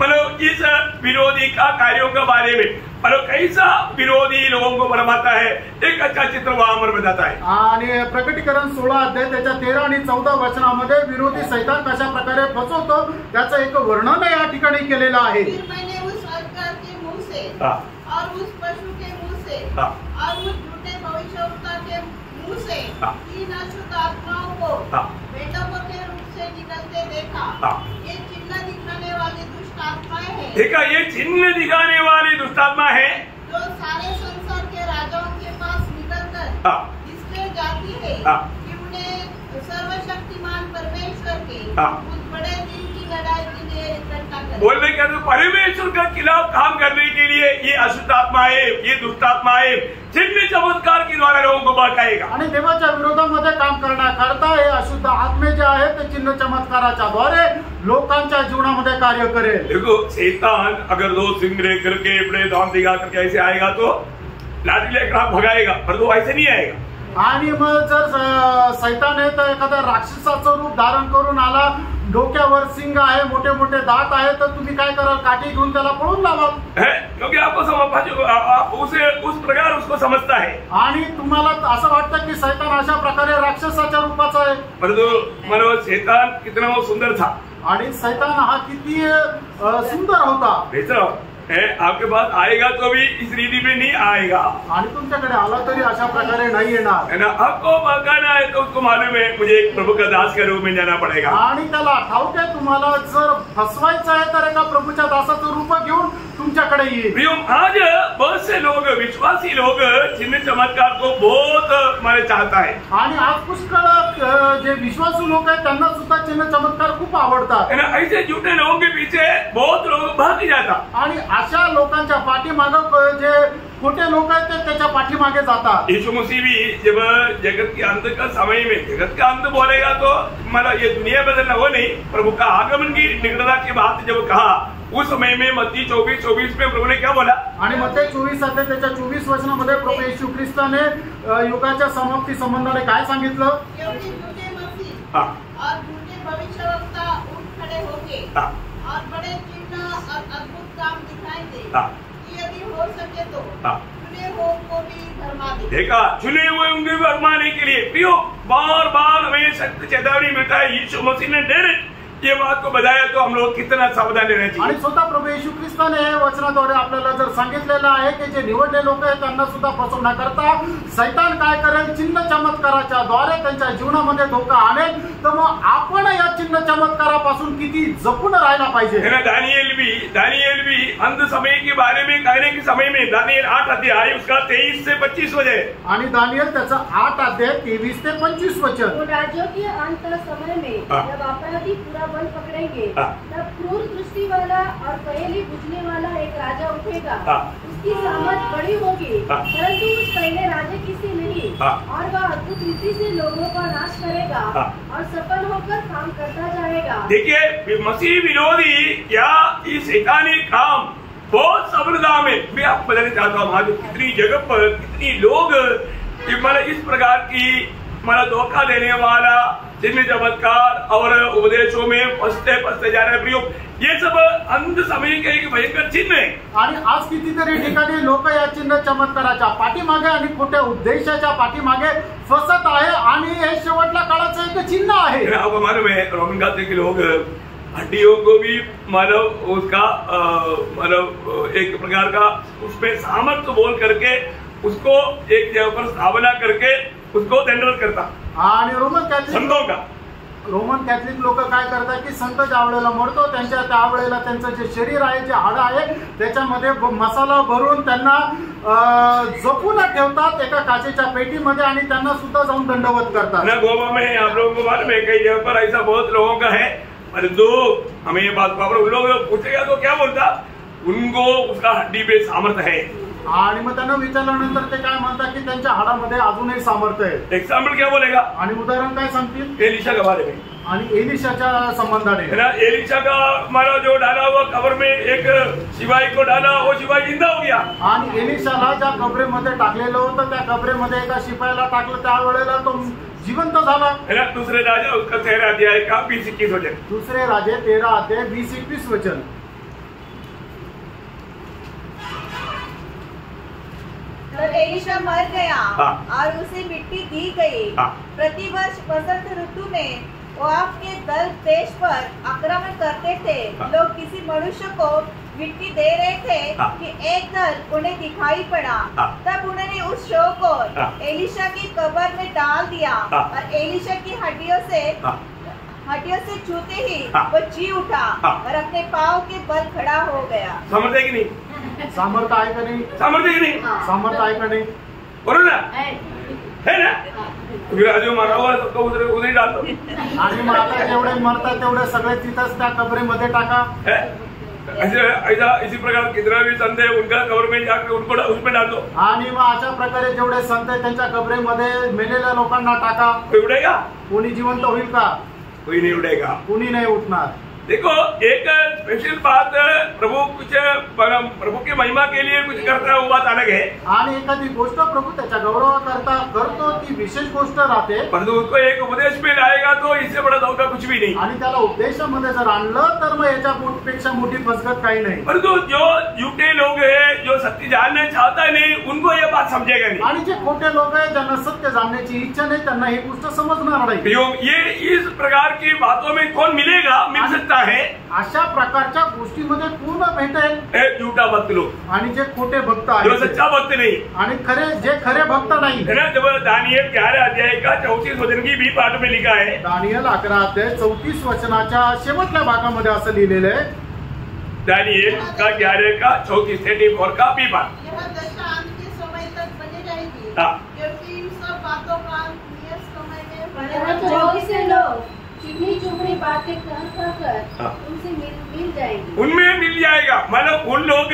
मतलब इस विरोधी का कार्यों के बारे में मतलब कैसा विरोधी लोगों को बरमाता है एक अच्छा चित्र वहां पर बताता है। आणि प्रकटीकरण 16 अध्याय त्याच्या 13 आणि 14 वचनामध्ये विरोधी सैतान कशा प्रकारे फसवतो त्याचं एक वर्णन या ठिकाणी केलेलं आहे। फिर मैंने उस अजगर के मुंह से हाँ, और उस पशु के मुंह से हाँ, और उस झूठे भविष्यवक्ता के मुंह से हाँ, 3 अशुद्ध आत्माओं को हाँ, मेंढकों के रूप से निकलते देखा। हाँ। ये चिन्ह दिखाने वाली दुष्ट आत्माएं हैं, देखा, ये चिन्ह दिखाने वाली दुष्टात्मा है जो सारे संसार के राजाओं के पास निकलकर हाँ, इसलिए जाती है हाँ। कि उन्हें सर्वशक्तिमान परमेश्वर के हाँ। उस बड़े दिन की लड़ाई के लिए इकट्ठा करे। बोल रहे क्या? तो परमेश्वर के खिलाफ काम करने के लिए ये अशुद्ध आत्माएं, ये दुष्ट आत्माएं चिन्ह चमत्कार के द्वारा लोगों को भड़काएगा। आणि देवाच्या विरोधामध्ये काम करण्याकरता हे अशुद्ध आत्मे जे आहेत ते चिन्ह चमत्काराच्या द्वारे लोकांच्या जीवनामध्ये कार्य करेल। देखो, शैतान अगर 2 सिंह लेकर के अपने दांत दिखा करके ऐसे आएगा तो लाठी लेकर आप भगाएगा, पर तो ऐसे नहीं आएगा। आणि मग जर सैतान आहे तर एखाद्या राक्षसाचं रूप धारण करून आला, डोक्यावर सिंग आहे, मोठे मोठे दात आहे, तर तुम्ही काय कराल? काठी घेऊन त्याला पळून लावाल, क्योंकि आपको आप उसे उस प्रकार उसको समझता है। आणि तुम्हाला असं वाटतं की सैतान अशा प्रकारे राक्षसाच्या रूपाचा आहे। परंतु मानो शैतान कितना वो सुंदर था, आणि सैतान हा किती सुंदर होता। बेहतर है, आपके पास आएगा तो भी इस रीति में नहीं आएगा, आणि तुमच्याकडे आला तरी अशा प्रकारे नहीं येणार। है ना। आपको भगाना है तो उसको मालूम है मुझे एक प्रभु का दास के रूप में जाना पड़ेगा। आणि त्याला ठाऊक आहे तुम्हाला जर फसवायचं आहे तर एका प्रभूच्या दासाचं रूप घेऊन तुमच्याकडे येईल। प्रियो, आज बहुत से लोग, विश्वासी लोग चिन्ह चमत्कार को बहुत माने चाहता है। आणि आज पुष्कळ जे विश्वासू लोक आहेत त्यांना सुद्धा चिन्ह चमत्कार खूप आवडतात। है ना। ऐसे झूठे लोगों के पीछे बहुत लोग भाग जाता। आणि अशा लोकांच्या पाठीमागे जे खोटे लोक आहेत ते त्याच्या पाठीमागे जातात। यीशु मसीह भी जब जगत के अंत का समय में, जगत का अंत बोलेगा तो मतलब ये दुनिया बदलना हो नहीं, प्रभु का आगमन की निकटता की बात जब कहा उस समय में मत्ती 24:24 में प्रभु ने क्या बोला? आणि मत्ती 24 अध्याय त्याच्या 24 वचनामध्ये प्रभू येशू ख्रिस्ताने युगाच्या समाप्ती संबंधाने काय सांगितलं? क्योंकि झूठे मसीह हाँ, और झूठे भविष्यवक्ता उठ खड़े होंगे हाँ, और बड़े चिन्ह और अद्भुत काम दिखाएंगे, हाँ, यदि हो सके तो हाँ। चुने हुओं को भी भरमा दे। देखा, चुने हुए उनके भरमाने के लिए प्रियो बार बार हमें सख्त चेतावनी मिलता है। यीशु मसीह ने डायरेक्ट ये बात को बताया तो हम लोग कितना सावधान रहना चाहिए। आणि स्वतः प्रभू येशू ख्रिस्ताने हे वचनाद्वारे आपल्याला जर सांगितलेलं आहे की जे निवडले लोक आहेत त्यांना सुद्धा फसवण्याकरता सैतान काय करेल? चिन्ह चमत्काराच्या द्वारे त्यांच्या जीवनामध्ये धोका आणेल। तर मग आपण या चिन्ह चमत्कारापासून किती जपून राहायला पाहिजे। है ना। दानिएल भी अंत समय के बारे में कहने के समय में दानिएल 8 अध्याय उसका 23 से 25 वचन, आणि दानिएल त्याचा 8 अध्याय 23 ते 25 वचन। वो राज्यों के अंत समय में जब अपराधी पूरा बल पकड़ेंगे तब क्रूर दृष्टि वाला और पहेली बुझने वाला एक राजा उठेगा। उसकी सामर्थ बड़ी होगी परंतु उस पहले राजा की सी नहीं, और वह अद्भुत रीति से लोगों का नाश करेगा और सफल होकर काम करता जाएगा। देखिए, मसीह विरोधी या ये शैतानी काम बहुत सफलता में मैं आपको बताना चाहता हूँ। आज कितनी जगह पर कितनी लोग इस प्रकार की धोखा देने वाला चिन्ह चमत्कार और उपदेशों में फसते जा रहे प्रयोग, ये सब अंध समय के एक भयंकर चिन्ह आहे। आणि आज कितीतरी ठिकाणी लोक या चिन्ह चमत्काराच्या पाठीमागे आणि खोट्या उद्देशाच्या पाठीमागे फसत आहे आणि हे शेवटल्या काळाचं एक चिन्ह आहे। आपको मालूम है रोमन कैथोलिक लोग हड्डियों को भी उसका एक प्रकार का उसमें सामर्थ्य बोल करके उसको एक जगह पर स्थापना करके उसको दंडवत करता आणि रोमन कॅथलिक लोक काय करतात की संत ज्या वेळेला मरतो त्यांच्या त्यावेळेला त्यांचं जे शरीर आहे, जे हाडं आहे, त्याच्यामध्ये मसाला भरून त्यांना जपून ठेवतात एका काचेच्या पेटीमध्ये आणि त्यांना सुद्धा जाऊन दंडवत करतात। गोवा में आप लोगों को मालूम है कई जगह पर ऐसा बहुत लोगों का है, परंतु हमें ये बात उन लोग पूछेगा तो क्या बोलता, उनको उसका हड्डी पे सामर्थ्य है। आणि मग त्यांना विचारल्यानंतर ते काय म्हणतात की त्यांच्या हाडामध्ये अजूनही सामर्थ्य आहे। एग्जाम्पल क्या बोलेगा, आणि उदाहरण काय सांगतील, एलिशा के बारे में आणि एलिशाच्या संबंधाने एलिशा का हमारा जो डाला हुआ कब्र में एक सिपाही को डाला, वो सिपाही जिंदा हो गया। आणि एलिशाला ज्या कबरेमध्ये टाकलेलं होतं त्या कबरेमध्ये एका शिपायाला टाकलं, त्यावेळेला तो जिवंत झाला। दूसरे राजा उसका 13 अध्याय का 20-21 वचन, दूसरे राजे 13 अध्याय 20-21 वचन। तब एलिशा मर गया और उसे मिट्टी दी गई। प्रतिवर्ष वसंत ऋतु में वो आपके दल देश पर आक्रमण करते थे। लोग किसी मनुष्य को मिट्टी दे रहे थे कि एक दल उन्हें दिखाई पड़ा, तब उन्होंने उस शव को एलिशा की कब्र में डाल दिया और एलिशा की हड्डियों से छूते ही वो जी उठा और अपने पाँव के बल खड़ा हो गया। समझते कि नहीं, सामर्थ्य आहे का नाही, सामर्थ्य की नहीं, सामर्थ्य आहे का नाही, बरोबर ना, है ना। राजू मारा हुआ सबको उधर डाल दो, आणि मग आता जेवढे मरतात तेवढे सगळे तिथंच त्या कबरेमध्ये टाका। ऐसा इसी प्रकार कितना भी संत है उनका कब्र में जाकर उनको उसमें डाल दो। आणि मग अशा प्रकारे जेवढे संत आहेत त्यांच्या कबरेमध्ये मेलेल्या लोकांना टाका। कोई उड़ेगा, कोणी जिवंत होईल का, कोई नहीं उड़ेगा, कोणी नाही उठणार। देखो एक स्पेशल बात, प्रभु की महिमा के लिए कुछ करता है वो बात अलग है, आणि एखादी गोष्ट प्रभू त्याच्या गौरवाकरता करतो ती विशेष गोष्ट राहते, परंतु उसको एक उपदेश में लाएगा तो इससे बड़ा धोखा कुछ भी नहीं। आणि त्याला उपदेशामध्ये जर आणलं तर मग याच्यापेक्षा मोठी फसगत काही नाही। परंतु जो झूठे लोग हैं, जो सत्य जानना चाहता नहीं, उनको ये बात समझेगा नहीं। आणि जे खोटे लोक आहेत ज्यांना सत्य जाणण्याची इच्छा नाही त्यांना ही गोष्ट समजणार नाही। ये इस प्रकार की बातों में कौन मिलेगा, मिल सकता है, अशा प्रकारच्या गोष्टीमध्ये पूर्ण भेटेल झूठा भक्त लोग आणि जे खोटे भक्त जो आहेत, सच्चा भक्त नहीं, आणि जे खरे भक्त नाही। जब दानियल 11 अध्याय का 34 वचन की बी पाठ में लिखा है, दानियल 11 अध्याय 34 वचनाच्या शेवटल्या भागामध्ये असं लिहिलेलं आहे, दानियल का 11 का 34 का बी पाठ, यह दशा अंत के समय तक बनी रहेगी, क्योंकि सब बातों का नियत समय में बहुत से लोग चिकनी चुपड़ी बातें कर तुमसे मिल जाएगी, उनमें मिल जाएगा। मतलब उन लोग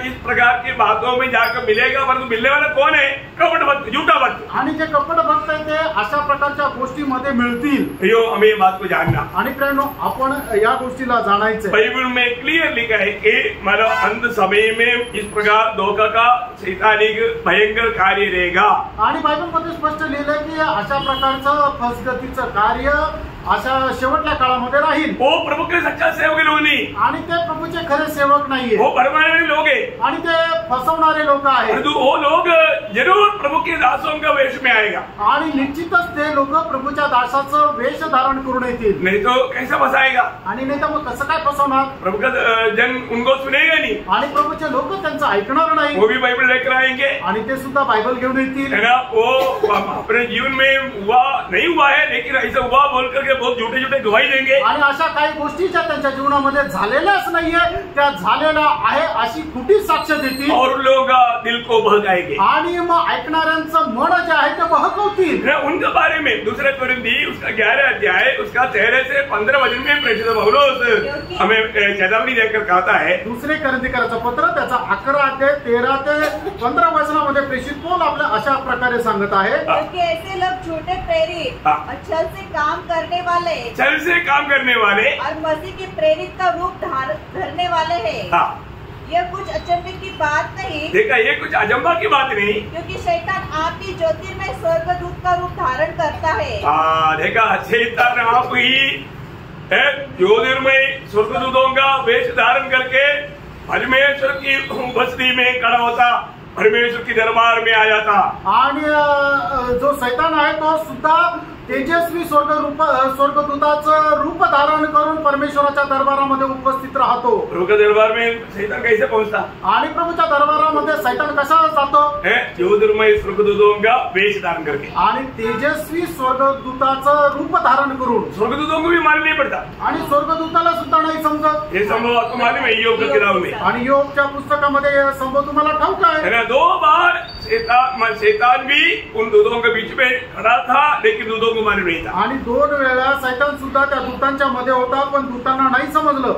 इस प्रकार की बातों में जाकर मिलेगा, परंतु मिलने वाला कौन है, कपट भक्त, झूठा भक्त। आणि जे कपट भक्त आहेत ते अशा प्रकारच्या गोष्टीमध्ये मिळतील। यो हमें ये बात को जानना, आणि प्रेरणो आपण या गोष्टीला जाणायचं। बाइबल में क्लियर लिखा है कि मतलब अंत समय में इस प्रकार धोखा का शैतानिक भयंकर कार्य रहेगा। आणि बायबलमध्ये स्पष्ट लिहिलंय की अशा प्रकारचं फसगतीचं कार्य अशा शेवटल्या काळामध्ये राहील। वो प्रभु के सच्चा सेवक लोग नहीं, आणि ते प्रभूचे खरे सेवक नाहीये, वो भरमाने लोग हैं, आणि ते फसवणारे लोक आहेत। परंतु वो लोग जरूर प्रभु के दासों का वेश में आएगा, आणि निश्चितच ते लोक प्रभूच्या दासाचं वेश धारण करून येतील। नहीं तो कैसे फसाएगा, आणि नाही तर मग कसं काय फसवणार, प्रभु का जन उनको सुनेगा नहीं, आणि प्रभूचे लोक त्यांचं ऐकणार नाही, वो भी बाइबल लेकर आएंगे, आणि ते सुद्धा बायबल घेऊन येतील। है ना। वो अपने जीवन में हुआ नहीं हुआ है, लेकिन ऐसा हुआ बोल करके बहुत झूठे झूठे गवाही देंगे आणि अशा काही गोष्टी ज्या त्यांच्या जीवनामध्ये झालेल्याच नाहीये त्या झालेल्या आहे अशी खोटी साक्ष देतील और उन लोगों का दिल को बहकाएंगे आणि मग ऐकणाऱ्यांचं मन जे आहे ते बहकवतील। उनके बारे में दूसरे कोरिन्थी उसका 11 अध्याय उसका 13 से 15 वचन में प्रेषित पौलुस हमें चेतावनी देकर कहता है। दुसरे कोरिन्थीकराचं पत्र त्याचा 11 अध्याय 13 ते 15 वचनामध्ये प्रेषित पौल आपल्या अशा प्रकारे सांगत आहे, क्योंकि ऐसे लोग झूठे प्रेरित और छल से काम करने वाले और मसीह के प्रेरित का रूप धरने वाले हैं। यह कुछ अचंभे की बात नहीं, देखा ये कुछ अचंभा की बात नहीं, क्योंकि शैतान आप ही ज्योतिर्मय स्वर्गदूत का रूप धारण करता है। देखा शैतान आप ही ज्योतिर्मय स्वर्गदूतों का वेश धारण करके परमेश्वर की बस्ती में खड़ा होता, परमेश्वर की दरबार में आ जाता। आणि जो शैतान आहे तो सुद्धा तेजस्वी स्वर्गदूताचं रूप धारण करून परमेश्वराच्या दरबारामध्ये उपस्थित राहतो। प्रभु के दरबार में शैतान कैसे पहुंचता? आणि प्रभूच्या दरबारामध्ये शैतान कसा जातो? ज्योतिर्मय स्वर्गदूतों का वेश धारण करके आणि तेजस्वी स्वर्गदूताचं रूप धारण करून। स्वर्गदूतों को भी मालूम नहीं पड़ता आणि स्वर्गदूताला सुद्धा नाही समजत। ये संभव आपको मालूम है योग की किताब में, आणि योगच्या पुस्तकामध्ये हे संभव तुम्हाला ठाऊक आहे। 2 बार शैतान भी उन दूतों के बीच में खड़ा था, लेकिन दूतों को मालूम नहीं था। आणि 2 वेळा शैतान सुद्धा त्या दूतांच्या मध्ये होता, पण दूतांना नाही समजलं।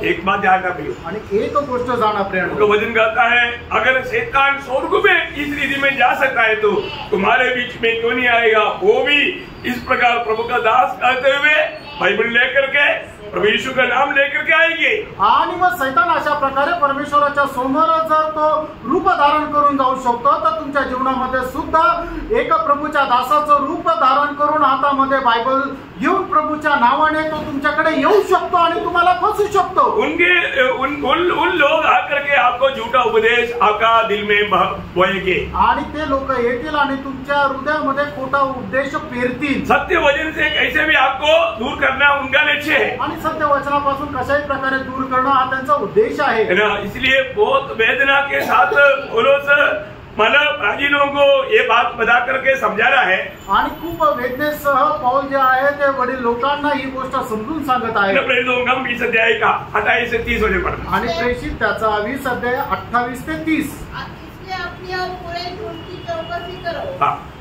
एक बात ध्यान रखियो, आणि एक गोष्ट जाणा प्रिय वचन कहता है अगर शैतान स्वर्ग में इस रीति में जा सकता है तो तुम्हारे बीच में क्यों नहीं आएगा? वो भी इस प्रकार प्रभु का दास कहते हुए बाइबल लेकर के प्रभु यीशु का नाम लेकर के आएंगे। आणि मग शैतान अशा प्रकारे परमेश्वराच्या समोर जर तो रूप धारण करून जाऊ शकतो, तर तुमच्या जीवनामध्ये सुद्धा एक प्रभूच्या दासाचं रूप धारण करून हातामध्ये बायबल घेऊन प्रभूच्या नावाने तो तुमच्याकडे येऊ शकतो आणि तुम्हाला फसू शकतो। उन लोग आकर के आपको झूठा उपदेश आपका दिल में बोएंगे, आणि ते लोक येतील आणि तुमच्या हृदयामध्ये खोटा उपदेश पेरतील। सत्य वचन से कैसे भी आपको दूर करना उनका लक्ष्य है, आणि सत्य वचनापासून कशाही प्रकारे दूर करणं हा त्यांचा उद्देश आहे। इसलिए बहुत वेदना के साथ पौलुस मतलब प्राचीनों को ये बात बता करके समझा रहा है, आणि खूप वेदनेसह पौल जे आहे ते वडील लोकांना ही गोष्ट समजून सांगत आहे। प्रेरितों का 20 अध्याय का 28 से 30 वचन पढ़ना, आणि प्रेषित त्याचा 20 अध्याय 28 ते 30। इसलिए अपनी और पूरे झूठ की चौकसी करो,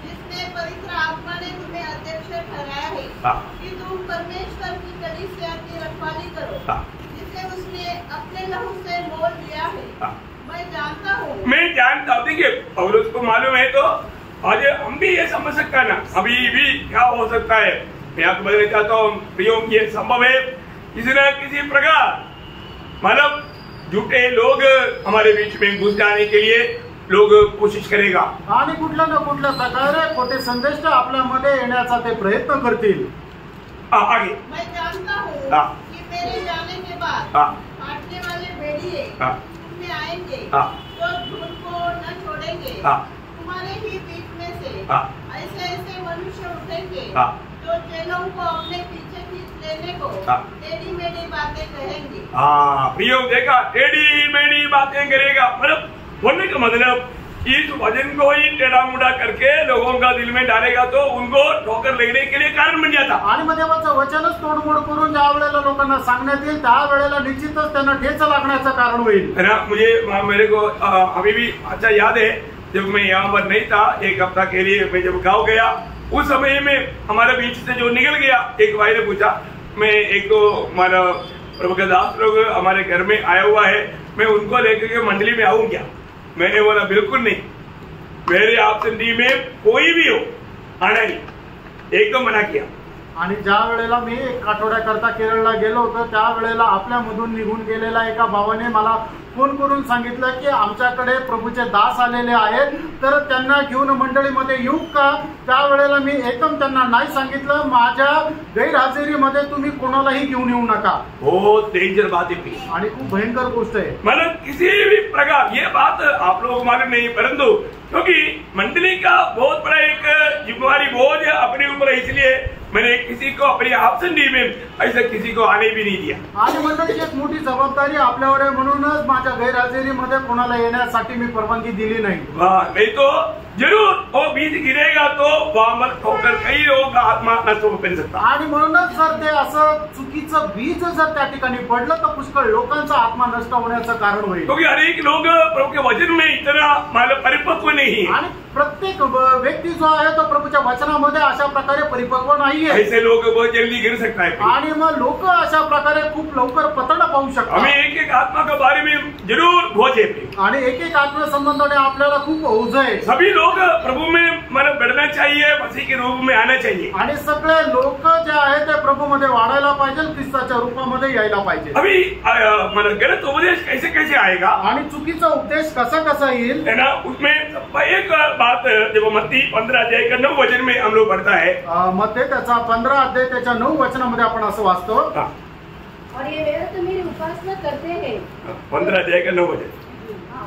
जिसमें पवित्र आत्मा ने तुम्हें अध्यक्ष ठहराया है कि तुम परमेश्वर की कलीसिया की रखवाली करो, जिसे उसने अपने लहू से मोल लिया है। मैं जानता हूँ, देखिए पौलुस को मालूम है तो आज हम भी ये समझ सकता है ना, अभी भी क्या हो सकता है। मैं आपको बताना चाहता हूँ प्रियो, ये संभव है किसी न किसी प्रकार मतलब झूठे लोग हमारे बीच में घुस जाने के लिए लोग कोशिश करेगा, आणि कुठल्या न कुठल्या प्रकारे खोटे संदेश आपल्यामध्ये येण्याचा ते प्रयत्न करतील। आगे मैं जानता हूँ कि मेरे जाने के बाद काटने वाले भेड़िए आएंगे जो झूठ को न छोड़ेंगे। तुम्हारे ही बीच में से ऐसे ऐसे मनुष्य उठेंगे जो चेलों को अपने पीछे खींच लेने को टेढ़ी मेढ़ी बातें कहेंगे। प्रियो देखा, टेढ़ी मेढ़ी बातें करेगा मतलब बोलने का मतलब इस वचन को ही टेढ़ा मुड़ा करके लोगों का दिल में डालेगा तो उनको ठोकर लगने के लिए कारण बन जाता। आणि मग देवाचं वचनच तोडमोड करून ज्या वेळेला लोकांना सांगण्यात येईल त्या वेळेला निश्चितच त्यांना ठेच लागण्याचं कारण होईल। है ना, मेरे को अभी भी अच्छा याद है जब मैं यहाँ पर नहीं था, 1 हफ्ता के लिए मैं जब गाँव गया, उस समय में हमारे बीच से जो निकल गया एक भाई ने पूछा, मैं एक तो हमारा प्रभु का दास लोग हमारे घर में आया हुआ है, मैं उनको लेकर के मंडली में आऊँ क्या? मैंने बोला बिल्कुल नहीं, मेरे आपसे में कोई भी हो आना नहीं, एकदम मना किया। आणि ज्या वेळेला मी 1 आठवड्याकरता केरळला गेलो होतो त्या वेळेला आपल्यामधून निघून गेलेला एका भावाने मला फोन करून सांगितलं की आमच्याकडे प्रभूचे दास आलेले आहेत, तर त्यांना घेऊन मंडळीमध्ये येऊ का? त्यावेळेला मी एकदम त्यांना नाही सांगितलं, माझ्या गैरहजेरीमध्ये तुम्ही कोणालाही घेऊन येऊ नका। बहुत डेंजर बात है आणि खूप भयंकर गोष्ट आहे। मतलब किसी भी प्रकार ये बात आप लोगों को मालूम नहीं, परंतु क्योंकि मंडली का बहुत बड़ा एक जिम्मेवारी बोझ है अपने ऊपर, इसलिए मैंने किसी को अपनी आब्सेंटी में ऐसा किसी को आने भी नहीं दिया। आणि मंडळीची एक मोठी जबाबदारी आपल्यावर आहे, म्हणूनच माझ्या गैरहजेरीमध्ये कोणाला येण्यासाठी मी परवानगी दिली नाही। नहीं तो जरूर वो बीज गिरेगा तो वहां पर ठोकर कई लोगों का आत्मा नष्ट होकर सकता। आणि म्हणूनच जर ते असं चुकीचं बीज जर त्या ठिकाणी पडलं तर पुष्कळ लोकांचा आत्मा नष्ट होण्याचं कारण होईल। क्योंकि हर एक लोग प्रभु के वचन में इतना मानव परिपक्व नहीं है। आणि प्रत्येक व्यक्ती जो आहे तो प्रभूच्या वचनामध्ये अशा प्रकारे परिपक्व नाहीये। ऐसे लोग बहुत जल्दी गिर सकता है आणि मग लोक अशा प्रकारे खूप लवकर पतन पाहू शकतात। हमें एक एक आत्मा के बारे में जरूर बोझे पे आणि एक एक आत्मा संबंधाने आपल्याला खूप ओझ आहे। सभी लोग प्रभु में मतलब बढ़ना चाहिए, मसीह के रूप में आना चाहिए। आणि सगळे लोक जे आहे ते प्रभू मध्ये वाढायला पाहिजे, ख्रिस्ताच्या रूपामध्ये यायला पाहिजे। अभी मतलब गलत उपदेश कैसे कैसे आएगा आणि चुकीचा उपदेश कसा कसा येईल है ना, उसमें एक बात जब मत्ती 15 अध्याय का 9 वचन में हम लोग पढ़ता है, मध्ये त्याचा 15 अध्याय त्याच्या 9 वचनामध्ये आपण असं वाचतो। और ये व्यर्थ मेरी उपासना करते हैं। 15 अध्याय का 9 वचन,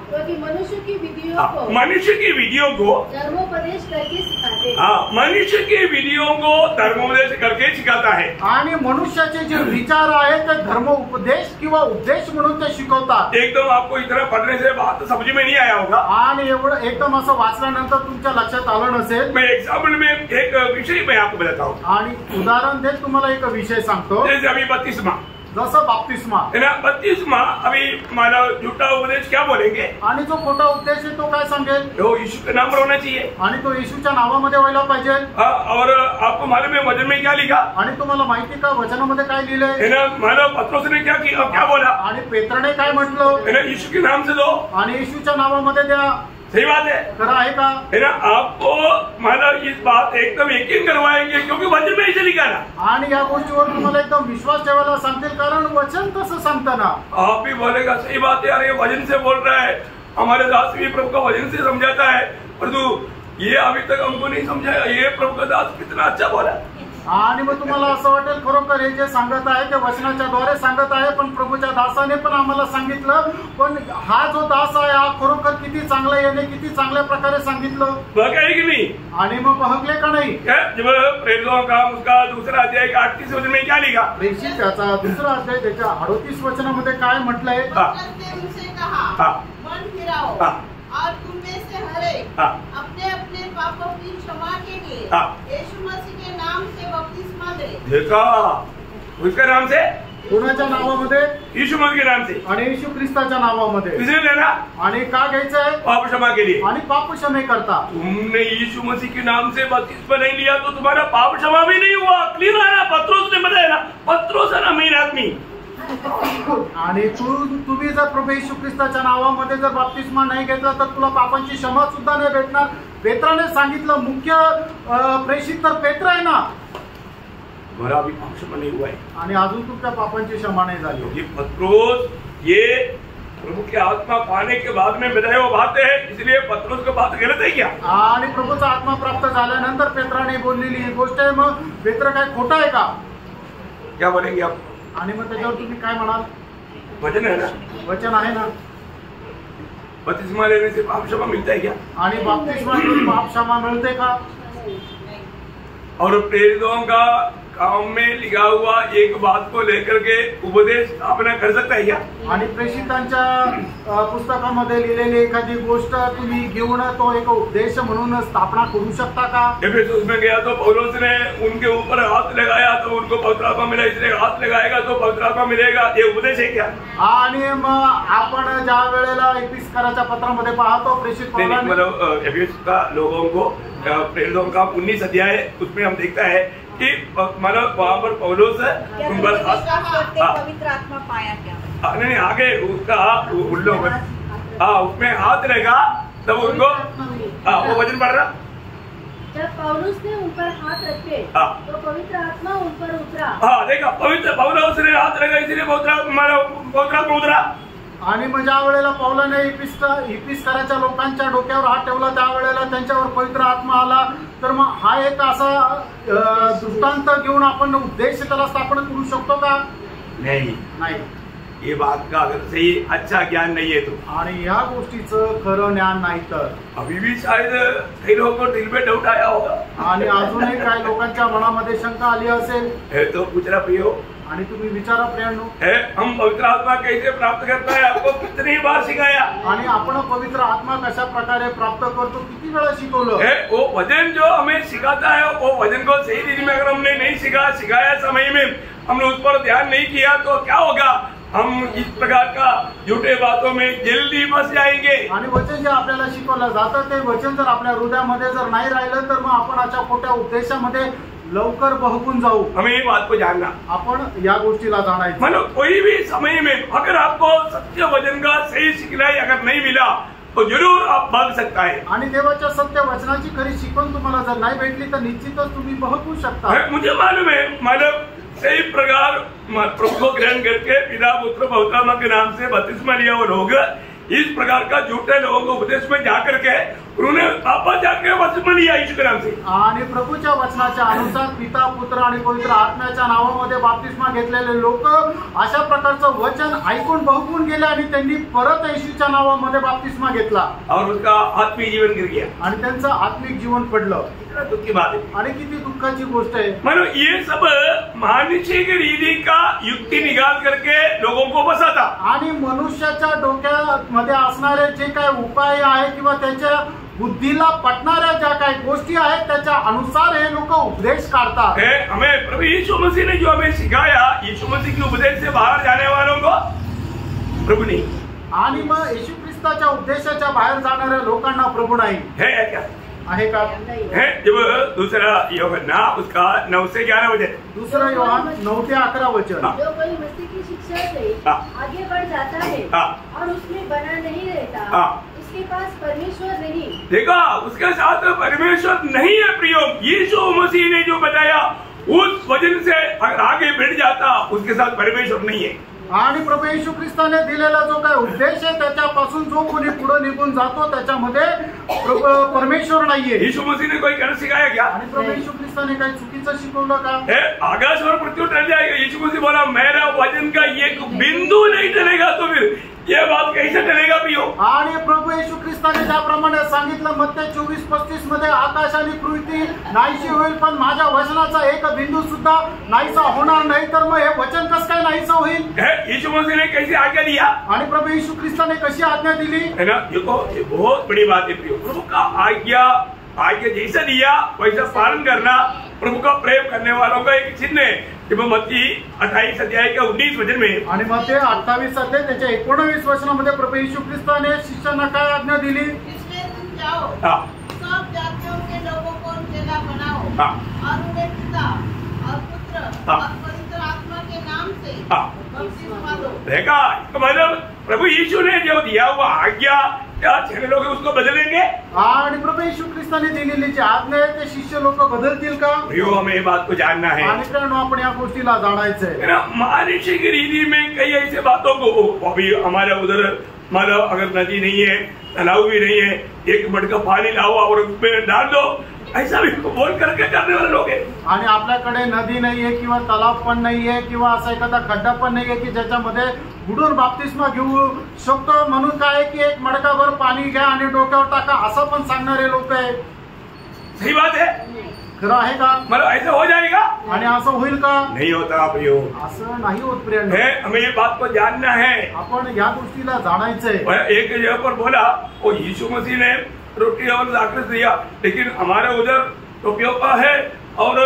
क्योंकि मनुष्य की विधियों को मनुष्य की विधियों को धर्मोपदेश करके सिखाते हैं। हाँ, मनुष्य की विधियों को धर्मोपदेश करके सिखाता है। आणि मनुष्याचे जे विचार आहेत ते धर्म उपदेश किंवा उपदेश म्हणून ते शिकवतात। एकदम आपको इतना पढ़ने से बात समझ में नहीं आया होगा। आणि एवढं एकदम असं वाचल्यानंतर तुमच्या लक्षात आलं नसेल। मैं एग्जाम्पल में एक विषय मैं आपको बताता हूँ। आणि उदाहरण देत तुम्हाला एक विषय सांगतो। जैसे अभी बपतिस्मा जसं बाप्तिस्मा है ना, बपतिस्मा अभी मानव झूठा उपदेश क्या बोलेंगे, आणि जो खोटा उपदेश आहे तो काय सांगेल, तो यीशु का नाम होना चाहिए आणि तो येशूच्या नावामध्ये व्हायला पाहिजे। और आपको मालूम है वचन में क्या लिखा आणि तुम्हाला माहिती का वचनामध्ये काय लिहिलंय, है ना, मानव पत्रोस ने क्या बोला, आणि पेत्रने काय म्हटलं, है ना, यीशु के नाम से दो, आणि येशूच्या नावामध्ये द्या। सही बात है, खरं आहे का, है ना। आपको मानव इस बात एकदम यकीन करवाएंगे क्योंकि वचन में ऐसे लिखा ना। आणि या गोष्टीवर तुम्हाला एकदम विश्वास ठेवायला सांगतील कारण वचन तसं सांगतं ना। आप भी बोलेगा सही बात है, अरे वचन से बोल रहा है, हमारे दास भी प्रभु का वचन से समझाता है, परंतु ये अभी तक हमको नहीं समझाया, ये प्रभु का दास कितना अच्छा बोला। आणि मग तुम्हाला असं वाटेल खरोखर हे जे सांगत आहे ते वचनाच्या द्वारे सांगत आहे, पण प्रभूच्या दासाने पण आम्हाला सांगितलं, पण हा जो दास आहे हा खरोखर किती चांगला याने किती चांगल्या प्रकारे सांगितलं, बघा की नाही। आणि मग बहकले का नाही। जब प्रेरितों का उसका दूसरा अध्याय का 38 वचन में क्या लिखा, प्रेषित त्याचा दुसरा अध्याय त्याच्या 38 वचनामध्ये काय म्हटलंय, उनसे कहा मन फिराओ और तुम में से हर एक अपने अपने पापों की क्षमा के लिए यीशु मसीह के नाम से बपतिस्मा ले। देखा, उसका नाम से, कोणाच्या नावामध्ये, यीशु मसीह के नाम से, आणि येशू ख्रिस्ताच्या नावामध्ये। किसने लेना, आणि का घ्यायचंय, पाप क्षमा के लिए। आणि पाप क्षमे करता। तुमने यीशु मसीह के नाम से बपतिस्मा नहीं लिया तो तुम्हारा पाप क्षमा भी नहीं हुआ। क्लियर है ना, पत्रोस ने बताया ना, पत्रोस है ना मेन आदमी। आणि तुम्ही जर प्रभू येशू ख्रिस्ताच्या नावामध्ये जर बाप्तिस्मा नाही घेतला तर तुला पापांची क्षमा सुद्धा नाही भेटणार। पेत्राने सांगितलं, मुख्य प्रेषित तर पेत्र आहे ना, तुम्हारा अभी पाप क्षमा नहीं हुआ है, आणि अजून तुमच्या पापांची क्षमा नाही झाली। ये पत्रोस ये प्रभु की आत्मा पाने के बाद में बताया वो बात है, इसलिए पत्रोस की बात गलत है क्या, आणि प्रभूचा आत्मा प्राप्त झाल्यानंतर पेत्राने बोललेली ही गोष्ट आहे, मग पेत्र काय खोटा आहे का, क्या बोलेंगे आप, आणि मग त्याच्यावर तुम्ही काय म्हणाल, वचन है ना, वचन आहे ना, बपतिस्मा लेने से पाप क्षमा मिलता है क्या, आणि बाप्तिस्मा घेऊन पाप क्षमा मिळते का। और प्रेरितों का काम में लिखा हुआ एक बात को लेकर के उपदेश स्थापना कर सकता है क्या, आणि प्रेषितांच्या पुस्तकामध्ये लिहिलेली एखादी गोष्ट तुम्ही घेऊन तो एक उपदेश म्हणून स्थापना करू शकता का। एफेसुस में गया तो पौलुस ने उनके ऊपर हाथ लगाया तो उनको पवित्र आत्मा मिला, इसलिए हाथ लगाएगा तो पवित्र आत्मा मिलेगा, ये उपदेश है क्या। आणि मग आपण ज्या वेळेला एपिस्कराच्या पत्रामध्ये पाहतो प्रेषित पौलाने, मतलब एफेसुस का लोगों को प्रेरितों का 19 अध्याय उसमें हम देखता है कि मतलब वहाँ पर पौलुस उन पर पवित्र आत्मा पाया क्या, नहीं आगे उसका उन लोग उसमें हाथ लगा तब उनको वो वचन पढ़ रहा, जब पौलुस ने उन पर हाथ रखे तो पवित्र आत्मा उन पर उतरा। हाँ देखा, पवित्र पौलुस ने हाथ लगा इसलिए पवित्र आत्मा उतरा। आणि मग ज्या वेळेला पौलाने इपिस्कराच्या लोकांच्या डोक्यावर हात ठेवला त्यावेळेला त्यांच्यावर पवित्र आत्मा आला। तर मग हा एक असा दृष्टांत घेऊन आपण उपदेश त्याला स्थापन करू शकतो का, नाही। ये बात का अगर सही अच्छा ज्ञान नहीं है तो, आणि या गोष्टीचं खरं ज्ञान नाही तर अभी भी शायद कई लोगों को दिल में डाउट आया होगा, आणि अजूनही काही लोकांच्या मनामध्ये शंका आली असेल. है तो पूछना प्रियो, आणि तुम्ही विचारा प्रियांनो, है हम पवित्र आत्मा कैसे प्राप्त करता है, आपको कितनी बार सिखाया, आणि आपण पवित्र आत्मा कशा प्रकारे प्राप्त करतो, किती वेळा शिकवलं. है वो वचन जो हमें सिखाता है, वो वचन को सही रीति में अगर हमने नहीं सिखाया समय में हमने उस पर ध्यान नहीं किया तो क्या होगा, हम इस प्रकार का झूठे बातों में जल्दी फंस जाएंगे. आणि वचन जे आपल्याला शिकवलं जातं ते वचन जर आपल्या हृदयामध्ये जर नाही राहिलं तर मग आपण अशा खोट्या उपदेशामध्ये लवकर बहकून जाऊ. हमें ये बात को जानना, आपण या गोष्टीला जाणायचं. मतलब कोई भी समय में अगर आपको सत्य वचन का सही सिखलाई अगर नहीं मिला तो जरूर आप भाग सकता है. आणि देवाच्या सत्य वचनाची खरी शिकवण तुम्हाला जर नाही भेटली तर निश्चितच तुम्ही बहकू शकता. मुझे मालूम है, मतलब सही प्रकार प्रभु को ग्रहण करके पिता पुत्र पवित्र आत्मा के नाम से बपतिस्मा लिया वो लोग इस प्रकार का झूठे लोगों को उपदेश में जाकर के उन्होंने वापस जाकर बपतिस्मा लिया यीशु के नाम से. आणि प्रभूच्या वचनाच्या अनुसार पिता पुत्र आणि पवित्र आत्म्याच्या नावामध्ये बाप्तिस्मा घेतलेले लोक अशा प्रकारचं वचन ऐकून बहकून गेले आणि त्यांनी परत येशूच्या नावामध्ये बाप्तिस्मा घेतला और उसका आत्मिक जीवन गिर गया. आणि त्यांचं आत्मिक जीवन पडलं. दुख की बात है. आणि किती दुःखाची गोष्ट आहे. मतलब ये सब मानसिक रीति का युक्ति निकाल करके लोगों को बसाता. आणि मनुष्याच्या डोक्यामध्ये असणारे जे काही उपाय आहे किंवा त्याच्या बुद्धीला पटणाऱ्या ज्या काही गोष्टी आहेत त्याच्या अनुसार हे लोक उपदेश काढतात. हमें प्रभु यीशु मसीह ने जो हमें सिखाया, यीशु मसीह के उपदेश से बाहर जाने वालों को प्रभु नहीं. आणि मग येशू ख्रिस्ताच्या उपदेशाच्या बाहेर जाणाऱ्या लोकांना प्रभु नाही है क्या? आहे का? है. जब दूसरा यूहन्ना उसका 9 से 11 वचन, दुसरा योहान 9 ते 11 वचन. जो कोई मसीह की शिक्षा से आगे बढ़ जाता है और उसमें बना नहीं रहता, उसके पास परमेश्वर नहीं. देखा, उसके साथ परमेश्वर नहीं है. प्रियो, यीशु मसीह ने जो बताया उस वचन से अगर आगे बढ़ जाता उसके साथ परमेश्वर नहीं है. आणि प्रभू येशू ख्रिस्ताने दिलेला जो काही उपदेश आहे त्याच्यापासून जो कोणी पुढे निघून जातो त्याच्यामध्ये परमेश्वर नाहीये. यीशु मसीह ने कोई गलत सिखाया क्या? आणि प्रभू येशू ख्रिस्ताने काही चुकीचं शिकवलं का? आकाश और पृथ्वी टल जाएगा. यीशु मसीह बोला मेरा वचन का एक बिंदू नहीं टलेगा. तो फिर ये बात कैसे टलेगा प्रियो? आणि प्रभू येशू ख्रिस्ताने ज्याप्रमाणे सांगितलं मत्ते 24:35 मध्ये आकाश आणि पृथ्वी नाहीशी होईल पण माझ्या वचनाचा एक बिंदू सुद्धा नाहीसा होणार नाही. तर मग हे वचन कसं काय नाहीसा होईल? यीशु मसीह ने कैसी आज्ञा दिया? आणि प्रभू येशू ख्रिस्ताने कशी आज्ञा दिली? है ना. देखो, ये बहुत बड़ी बात है प्रियो. प्रभु का आज्ञा जैसा दिया वैसा पालन करना प्रभु का प्रेम करने वालों का एक चिन्ह है. मत्ती 28 अध्याय के 19 वचन में, आणि मग ते 28 अध्याय त्याच्या 19 वचनामध्ये प्रभू येशू ख्रिस्ताने शिष्यांना काय आज्ञा दिली? इसलिए तुम जाओ, सब जातियों के लोगों को चेला बनाओ और उन्हें पिता और पुत्र और पवित्र आत्मा के नाम से बपतिस्मा दो. देखा, मतलब प्रभु यीशु ने जो दिया हुआ आज्ञा क्या छह लोग उसको बदलेंगे? आणि प्रभू येशू ख्रिस्ताने दिलेली जी आज्ञा आहे ते शिष्य लोक बदलतील का? हमें ये बात को जानना है. आणि कारण आपण या गोष्टीला जाणायचंय. मानसिक रीति में कई ऐसे बातों को अभी हमारे उधर मतलब अगर नदी नहीं है, तालाब भी नहीं है, एक मटका पानी लाओ और उसमें डाल दो, ऐसा भी बोल करके करने वाले लोग हैं. आणि आपल्याकडे नदी नाहीये किंवा तलाव पण नाहीये किंवा असा एखादा खड्डा पण नाहीये की ज्याच्यामध्ये बुडून बाप्तिस्मा घेऊ शकतो म्हणून काय की एक मडकाभर पाणी घ्या आणि डोक्यावर टाका असं पण सांगणारे लोक आहे. सही बात है. खरं आहे का? मतलब ऐसा हो जाएगा? आणि असं होईल का? नहीं होता प्रियो. असं नाही होत प्रियांनो. हमें ये बात को जानना है. आपण या गोष्टीला जाणायचंय. एक जगह पर बोला वो यीशु मसीह ने रोटी और द्राक्षरस दिया, लेकिन हमारे उधर टोपियों का है और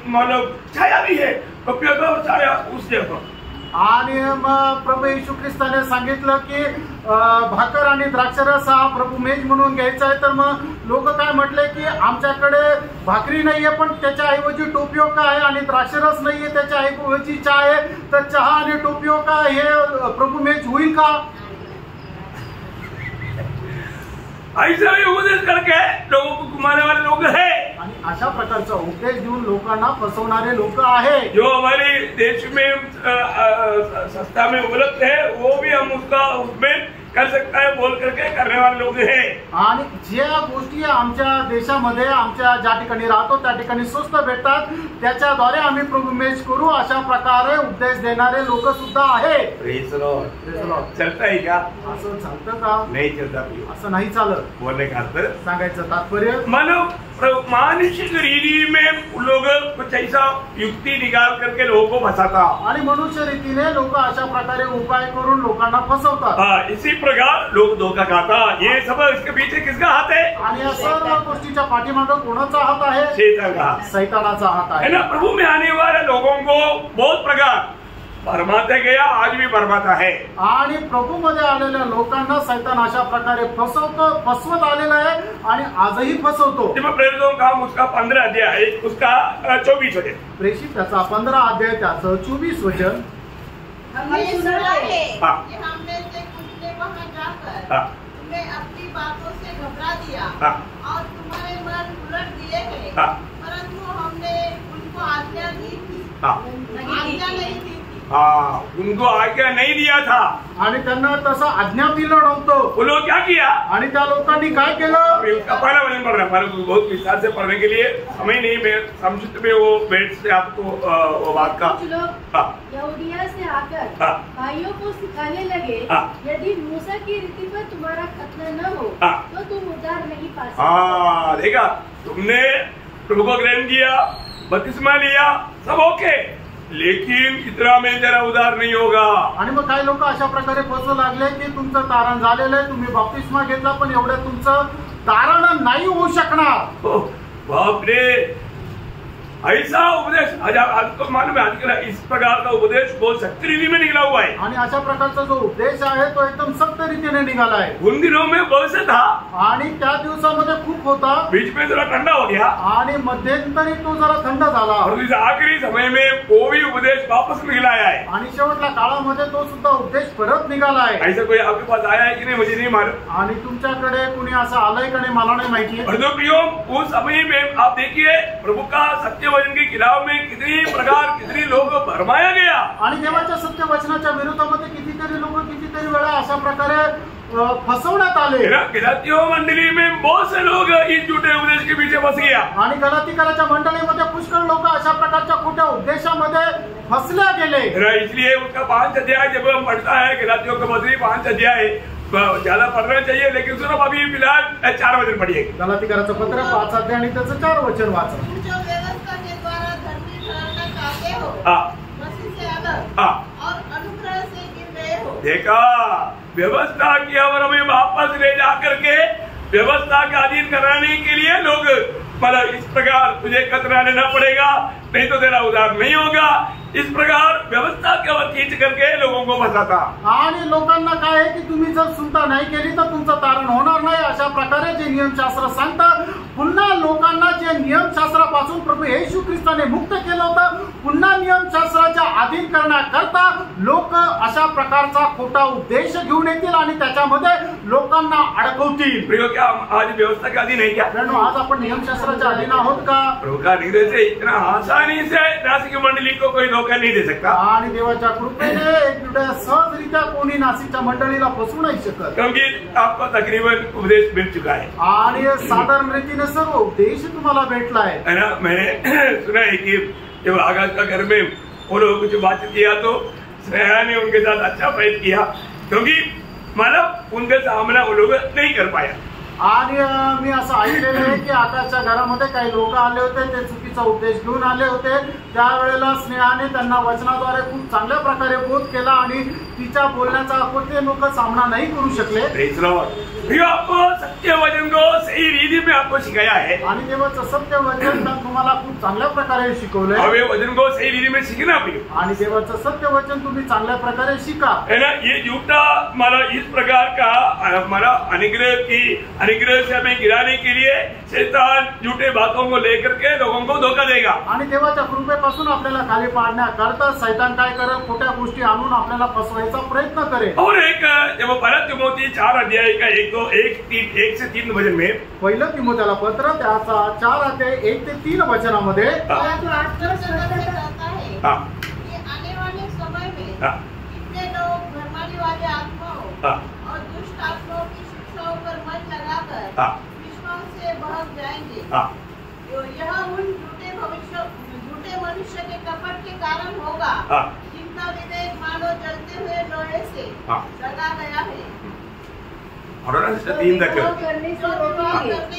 मतलब छाया भी है. टोपियों का छाया उस जगह पर. आणि मग प्रभू येशू ख्रिस्ताने सांगितलं की भाकर आणि द्राक्षरस हा प्रभू मेज म्हणून घ्यायचा आहे. तर मग लोक काय म्हटले की आमच्याकडे भाकरी नाहीये पण त्याच्या ऐवजी टोपियोका आहे आणि द्राक्षरस नाहीये त्याच्या ऐवजी चहा आहे. तर चहा आणि टोपियोका हे प्रभू मेज होईल का? ऐसा भी उपदेश करके लोगों को घुमाने वाले लोग हैं. आणि अशा प्रकारचा उपदेश देऊन लोकांना फसवणारे लोक आहे. जो हमारे देश में सस्ता में उपलब्ध है वो भी हम उसका उसमें कर सकता है बोल करके करने वाले लोग हैं। आणि ज्या गोष्टी आमच्या देशामध्ये आमच्या ज्या ठिकाणी राहतो त्या ठिकाणी स्वस्त भेटतात त्याच्याद्वारे आम्ही प्रभू मेच करू अशा प्रकारे उपदेश देणारे लोक सुद्धा आहेत. Praise the Lord. चलता है क्या? असं चालतं का? नहीं चलता. असं नाही चालत. बोलने का अर्थ सांगायचं तात्पर्य मानव मानसिक रीति में लोग कुछ ऐसा युक्ति निकाल करके लोगों को फंसाता आणि मनुष्य रीतीने लोक अशा प्रकारे उपाय करून लोकांना फसवतात. हाँ, इसी प्रकार लोग धोखा खाता. ये सब इसके पीछे किसका हाथ है? आणि या सर्व गोष्टीच्या पाठीमागे कोणाचा हात आहे? शैतान का. सैतानाचा हात है आहे. ना. प्रभु में आने वाले लोगों को बहुत प्रकार भरमाते गया, आज भी भरमाता है. आणि प्रभू मध्ये आलेल्या लोकांना सैतान अशा प्रकारे फसवत आलेला आहे आणि आजही फसवतो. प्रेरितों का उसका 15 अध्याय उसका 24 वचन. प्रेषित त्याचा 15 अध्याय त्याचं 24 वचन. हमने सुना है हाँ. कि हमने से कुछ ने वहाँ जाकर हाँ. तुम्हें अपनी बातों से घबरा दिया हाँ. और तुम्हारे मन उलट दिए हैं. हाँ. परंतु हमने उनको आज्ञा दी थी. हाँ. आज्ञा नहीं दी थी. हाँ, उनको आज्ञा नहीं दिया था. आणि त्यांना तसा आज्ञा दिलं नव्हतं. वो लोग क्या किया? आणि त्या लोकांनी काय केलं? उसका पहला वचन पढ़ रहा है, बहुत विस्तार से पढ़ने के लिए समय नहीं. मैं संक्षिप्त में वो बैठ से आपको वो बात का. कुछ लोग हाँ. यहूदिया से आकर हाँ. भाइयों को सिखाने लगे, हाँ. यदि मूसा की रीति पर तुम्हारा खतना न हो हाँ. तो तुम उद्धार नहीं पा सकते. हाँ, देखा, तुमने प्रभु को ग्रहण किया, बपतिस्मा लिया, सब ओके, लेकिन इतना में जरा उधार नहीं होगा. आणि मग काही लोक अशा प्रकारे फसू लागले की तुमचं तारण झालेलं आहे, तुम्ही बाप्तिस्मा घेतला पण एवढं तुमचं तारण नाही होऊ शकणार. बाप रे, ऐसा उपदेश आज तो मालूम है. आजकल इस प्रकार का उपदेश बहुत सख्त रीति में निकला हुआ है. आणि अशा प्रकारचा जो उपदेश आहे तो एकदम सक्त रीतीने निघाला आहे. उन दिनों में बहुत से था, आणि त्या दिवसामध्ये खूप होता बीच में जरा ठंडा हो गया, आणि मध्यंतरी तो जरा थंड झाला. और इस आखिरी समय में वो भी उपदेश वापस निकला आया है. आणि शेवटच्या काळामध्ये तो सुद्धा उपदेश परत निघाला आहे. ऐसा कोई आपके पास आया है कि नहीं मुझे नहीं मालूम. आणि तुमच्याकडे कुणी असं आलंय का नाही मला नाही माहिती. और जो प्रियो, उस समय में आप देखिए प्रभु का सत्य वचन के खिलाफ में कितनी प्रकार कितनी लोग भरमाया गया. आणि देवाच्या सत्य वचनाच्या विरोधामध्ये कितीतरी लोक कितीतरी वेळा अशा प्रकारे फसवण्यात आले. गलातियों मंडली में बहुत से लोग इस झूठे उपदेश के पीछे फंस गया. आणि गलातिकराच्या मंडळीमध्ये पुष्कळ लोक अशा प्रकारच्या खोट्या उपदेशामध्ये फसल्या गेले. इसलिए उसका 5 अध्याय जब हम पढ़ता है गलातियों का पत्री 5 अध्याय ज्यादा पढ़ना चाहिए, लेकिन सुनो अभी फिलहाल 4 वचन पढ़िए. गलातिकराचं पत्र 5 अध्याय आणि त्याचं 4 वचन वाचा. तुम जो व्यवस्था के द्वारा धर्मी ठहरना चाहते हो, मसीह से अलग और अनुग्रह से गिर गए हो. देखा, व्यवस्था की और हमें वापस ले जा करके व्यवस्था के अधीन कराने के लिए लोग मतलब इस प्रकार तुझे कतरा लेना पड़ेगा, नहीं तो तेरा उधार नहीं होगा. इस प्रकार व्यवस्था के वर खींच करके लोगों को फंसाता. आणि लोकांना काय आहे की तुम्ही जर सुनता नाही केली तर तुमचं तारण होणार नाही अशा प्रकारे जे नियमशास्त्र सांगतात. पुन्हा लोकांना जे नियमशास्त्रापासून प्रभू येशू ख्रिस्ताने मुक्त केलं होतं, पुन्हा नियमशास्त्राच्या अधीन करण्याकरता लोक अशा प्रकारचा खोटा उद्देश घेऊन येतील आणि त्याच्यामध्ये लोकांना अडकवतील. प्रियो, क्या आज व्यवस्था के अधीन है क्या? आज आपण नियमशास्त्राच्या अधीन आहोत का? प्रभु का निर्देश से इतना आसानी से नासिक मंडली को कोई धोखा नहीं दे सकता. आणि देवाच्या कृपेने एवढ्या सहजरित्या कोणी नाशिकच्या मंडळीला फसवू नाही शकत. क्योंकि आपको तकरीबन उपदेश मिल चुका है. आणि साधारण रीतीने सर्व उपदेश तुम्हाला भेटला है ना. मैंने सुना है कि जब आकाश का घर में वो लोग कुछ बातचीत किया तो स्नेहा ने उनके साथ अच्छा प्रयत्न किया, क्योंकि मतलब उनका सामना वो लोग नहीं कर पाया. आणि मी असं ऐकलेलं आहे की आकाशच्या घरामध्ये काही लोक आले होते, ते चुकीचा उपदेश घेऊन आले होते. त्यावेळेला स्नेहाने त्यांना वचनाद्वारे खूप चांगल्या प्रकारे बोध केला आणि तिच्या बोलण्याचा ते लोक सामना नहीं करू शकले. आपको सत्य वचन को सही रीति में आपको सिखाया है. आणि देवाचं सत्य वचन तुम्हाला खूप चांगल्या प्रकारे शिकवलंय. अब ये वचन को सही रीति में सीखना भी. आणि देवाचं सत्य वचन तुम्ही चांगल्या प्रकारे शिका. है ना. ये झूठा हमारा इस प्रकार का हमारा अनुग्रह से हमें गिराने के लिए शैतान झूठे बातों को लेकर के लोगों को धोखा देगा. आणि देवाच्या कृपेपासून आपल्याला खाली पाडण्याकरता शैतान काय करेल, खोट्या गोष्टी आणून आपल्याला फसवायचा प्रयत्न करेल. और एक जब पहला तिमोथी 4 अध्याय का 1 से 3 वचन में, पहिलं तिमोथेला पत्र त्याचा 4 अध्याय 1 ते 3 वचनामध्ये आने वाले समय में कितने लोग भरमाने वाले आत्माओं और दुष्ट विश्वास से बहक जाएंगे। यह उन झूठे मनुष्य के कपट के कारण होगा जिनका विवेक मानो जलते हुए लोहे से सजा गया है। करने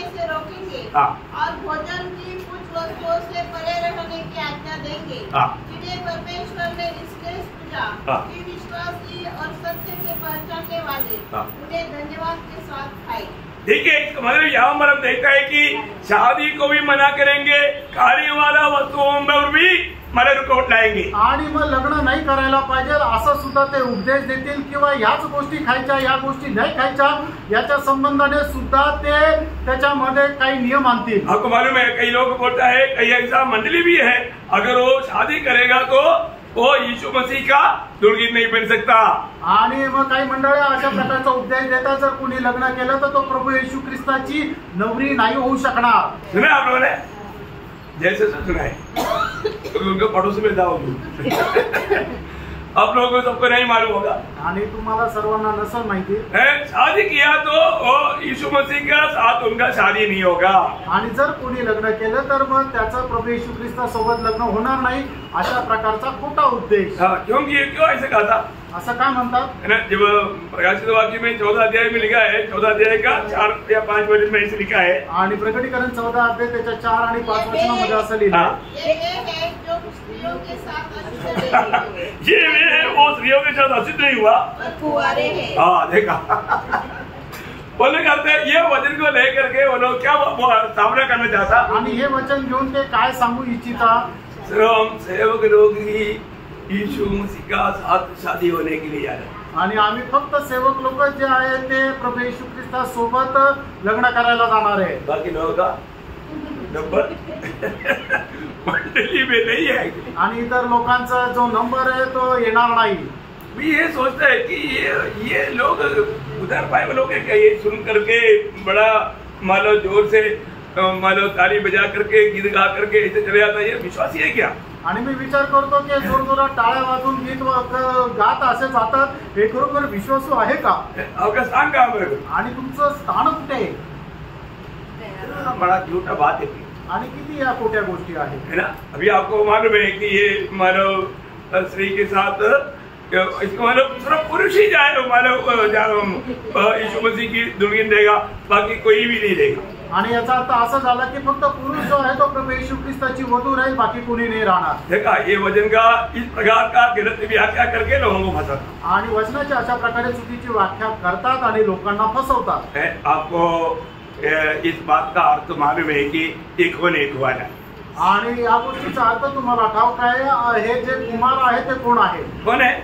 से रोकेंगे और भोजन की कुछ वस्तुओं से परे रहने की आज्ञा देंगे जिन्हें परमेश्वर ने निष्क्लेश पूजा की विश्वासी और सत्य के पहचानने वाले उन्हें धन्यवाद के साथ खाए। देखिए मतलब यहाँ पर हम देखा है कि शादी को भी मना करेंगे, खाने वाला वस्तुओं में भी मला रुकावट लाएंगे आणि मग लग्न नाही करायला पाहिजे असं सुद्धा ते उपदेश देतील किंवा याच गोष्टी खायच्या या गोष्टी नाही खायच्या याच्या संबंधाने सुद्धा ते त्याच्यामध्ये काही नियम आणतील। आपको मालूम है कई लोग बोलता है, कई ऐसा मंडली भी है अगर वो शादी करेगा तो वो यीशु मसीह का दुल्हन नहीं बन सकता। आणि मग काही मंडळी अशा प्रकारचा उपदेश देतात जर कोणी लग्न केलं तर तो प्रभू येशू ख्रिस्ताची नवरी नाही होऊ शकणार। सुना आप लोगों ने जैसे सुना है तो उनके पड़ोस में जाओ आप लोगों को सबको नहीं मालूम होगा आणि तुम्हाला सर्वांना नसेल माहिती शादी किया तो वो यीशु मसीह का साथ उनका शादी नहीं होगा। आणि जर कोणी लग्न केलं तर मग त्याचं प्रभू येशू ख्रिस्तासोबत लग्न होणार नाही अशा प्रकारचा खोटा उपदेश। क्योंकि क्यों ऐसे कहा था असं काय म्हणतात जब प्रकाशित वाक्य में 14 अध्याय में लिखा है, 14 अध्याय का 4 या 5 वचन में ऐसे लिखा है आणि प्रकटीकरण 14 अध्याय त्याच्या 4 आणि 5 वचनामध्ये असं लिहिलं ये वो स्त्रियों के साथ असिद्ध नहीं हुआ। हाँ देखा बोले करते ये वचन को लेकर के वो लोग क्या सामना करना चाहता आणि हे वचन घेऊन ते काय सांगू इच्छिता हम सेवक लोग ही यीशु मसीह का साथ शादी होने के लिए जा रहे आणि आम्ही फक्त सेवक लोक जे आहे ते प्रभू येशू ख्रिस्ता सोबत लग्न करायला जाणार आहे। बाकी लोगों का नंबर मंडली में नहीं है आणि इतर लोकांचा जो नंबर है तो येणार नाही। मैं ये सोचता है कि ये लोग उधर पाए लोग ये सुन करके बड़ा मानो जोर से मानो ताली बजा करके गीत गा करके ऐसे चले जाता है, ये विश्वासी है क्या? आणि मी विचार करतो की जोर जोरात टाळ्या वाजून गीत गात असे जातात, हे खरोखर विश्वासू आहे का? आपका स्थान कहाँ पर है? आणि तुमचं स्थान कुठे आहे? बड़ा झूठा बात है आणि किती या खोट्या गोष्टी आहेत है ना। अभी आपको मालूम है कि ये मानव स्त्री के साथ इसको मतलब सिर्फ पुरुष ही जाए मानव यीशु मसीह की दुल्हन देगा, बाकी कोई भी नहीं देगा। आणि याचा अर्थ असं झाला की फक्त पुरुष जो आहे तो प्रभू येशू ख्रिस्ताची वधू राहील, बाकी कोणी नाही राहणार। देखा ये वचन का इस प्रकार का गलत व्याख्या करके लोगों को फंसाता आणि वचनाची अशा प्रकारे चुकीची व्याख्या करतात आणि लोकांना फसवतात। आपको इस बात का अर्थ मालूम है कि एक होने एक हुआ है आणि या गोष्टीचा अर्थ तुम्हाला ठाऊक आहे, हे जे कुमार आहे ते कोण आहे? कौन है?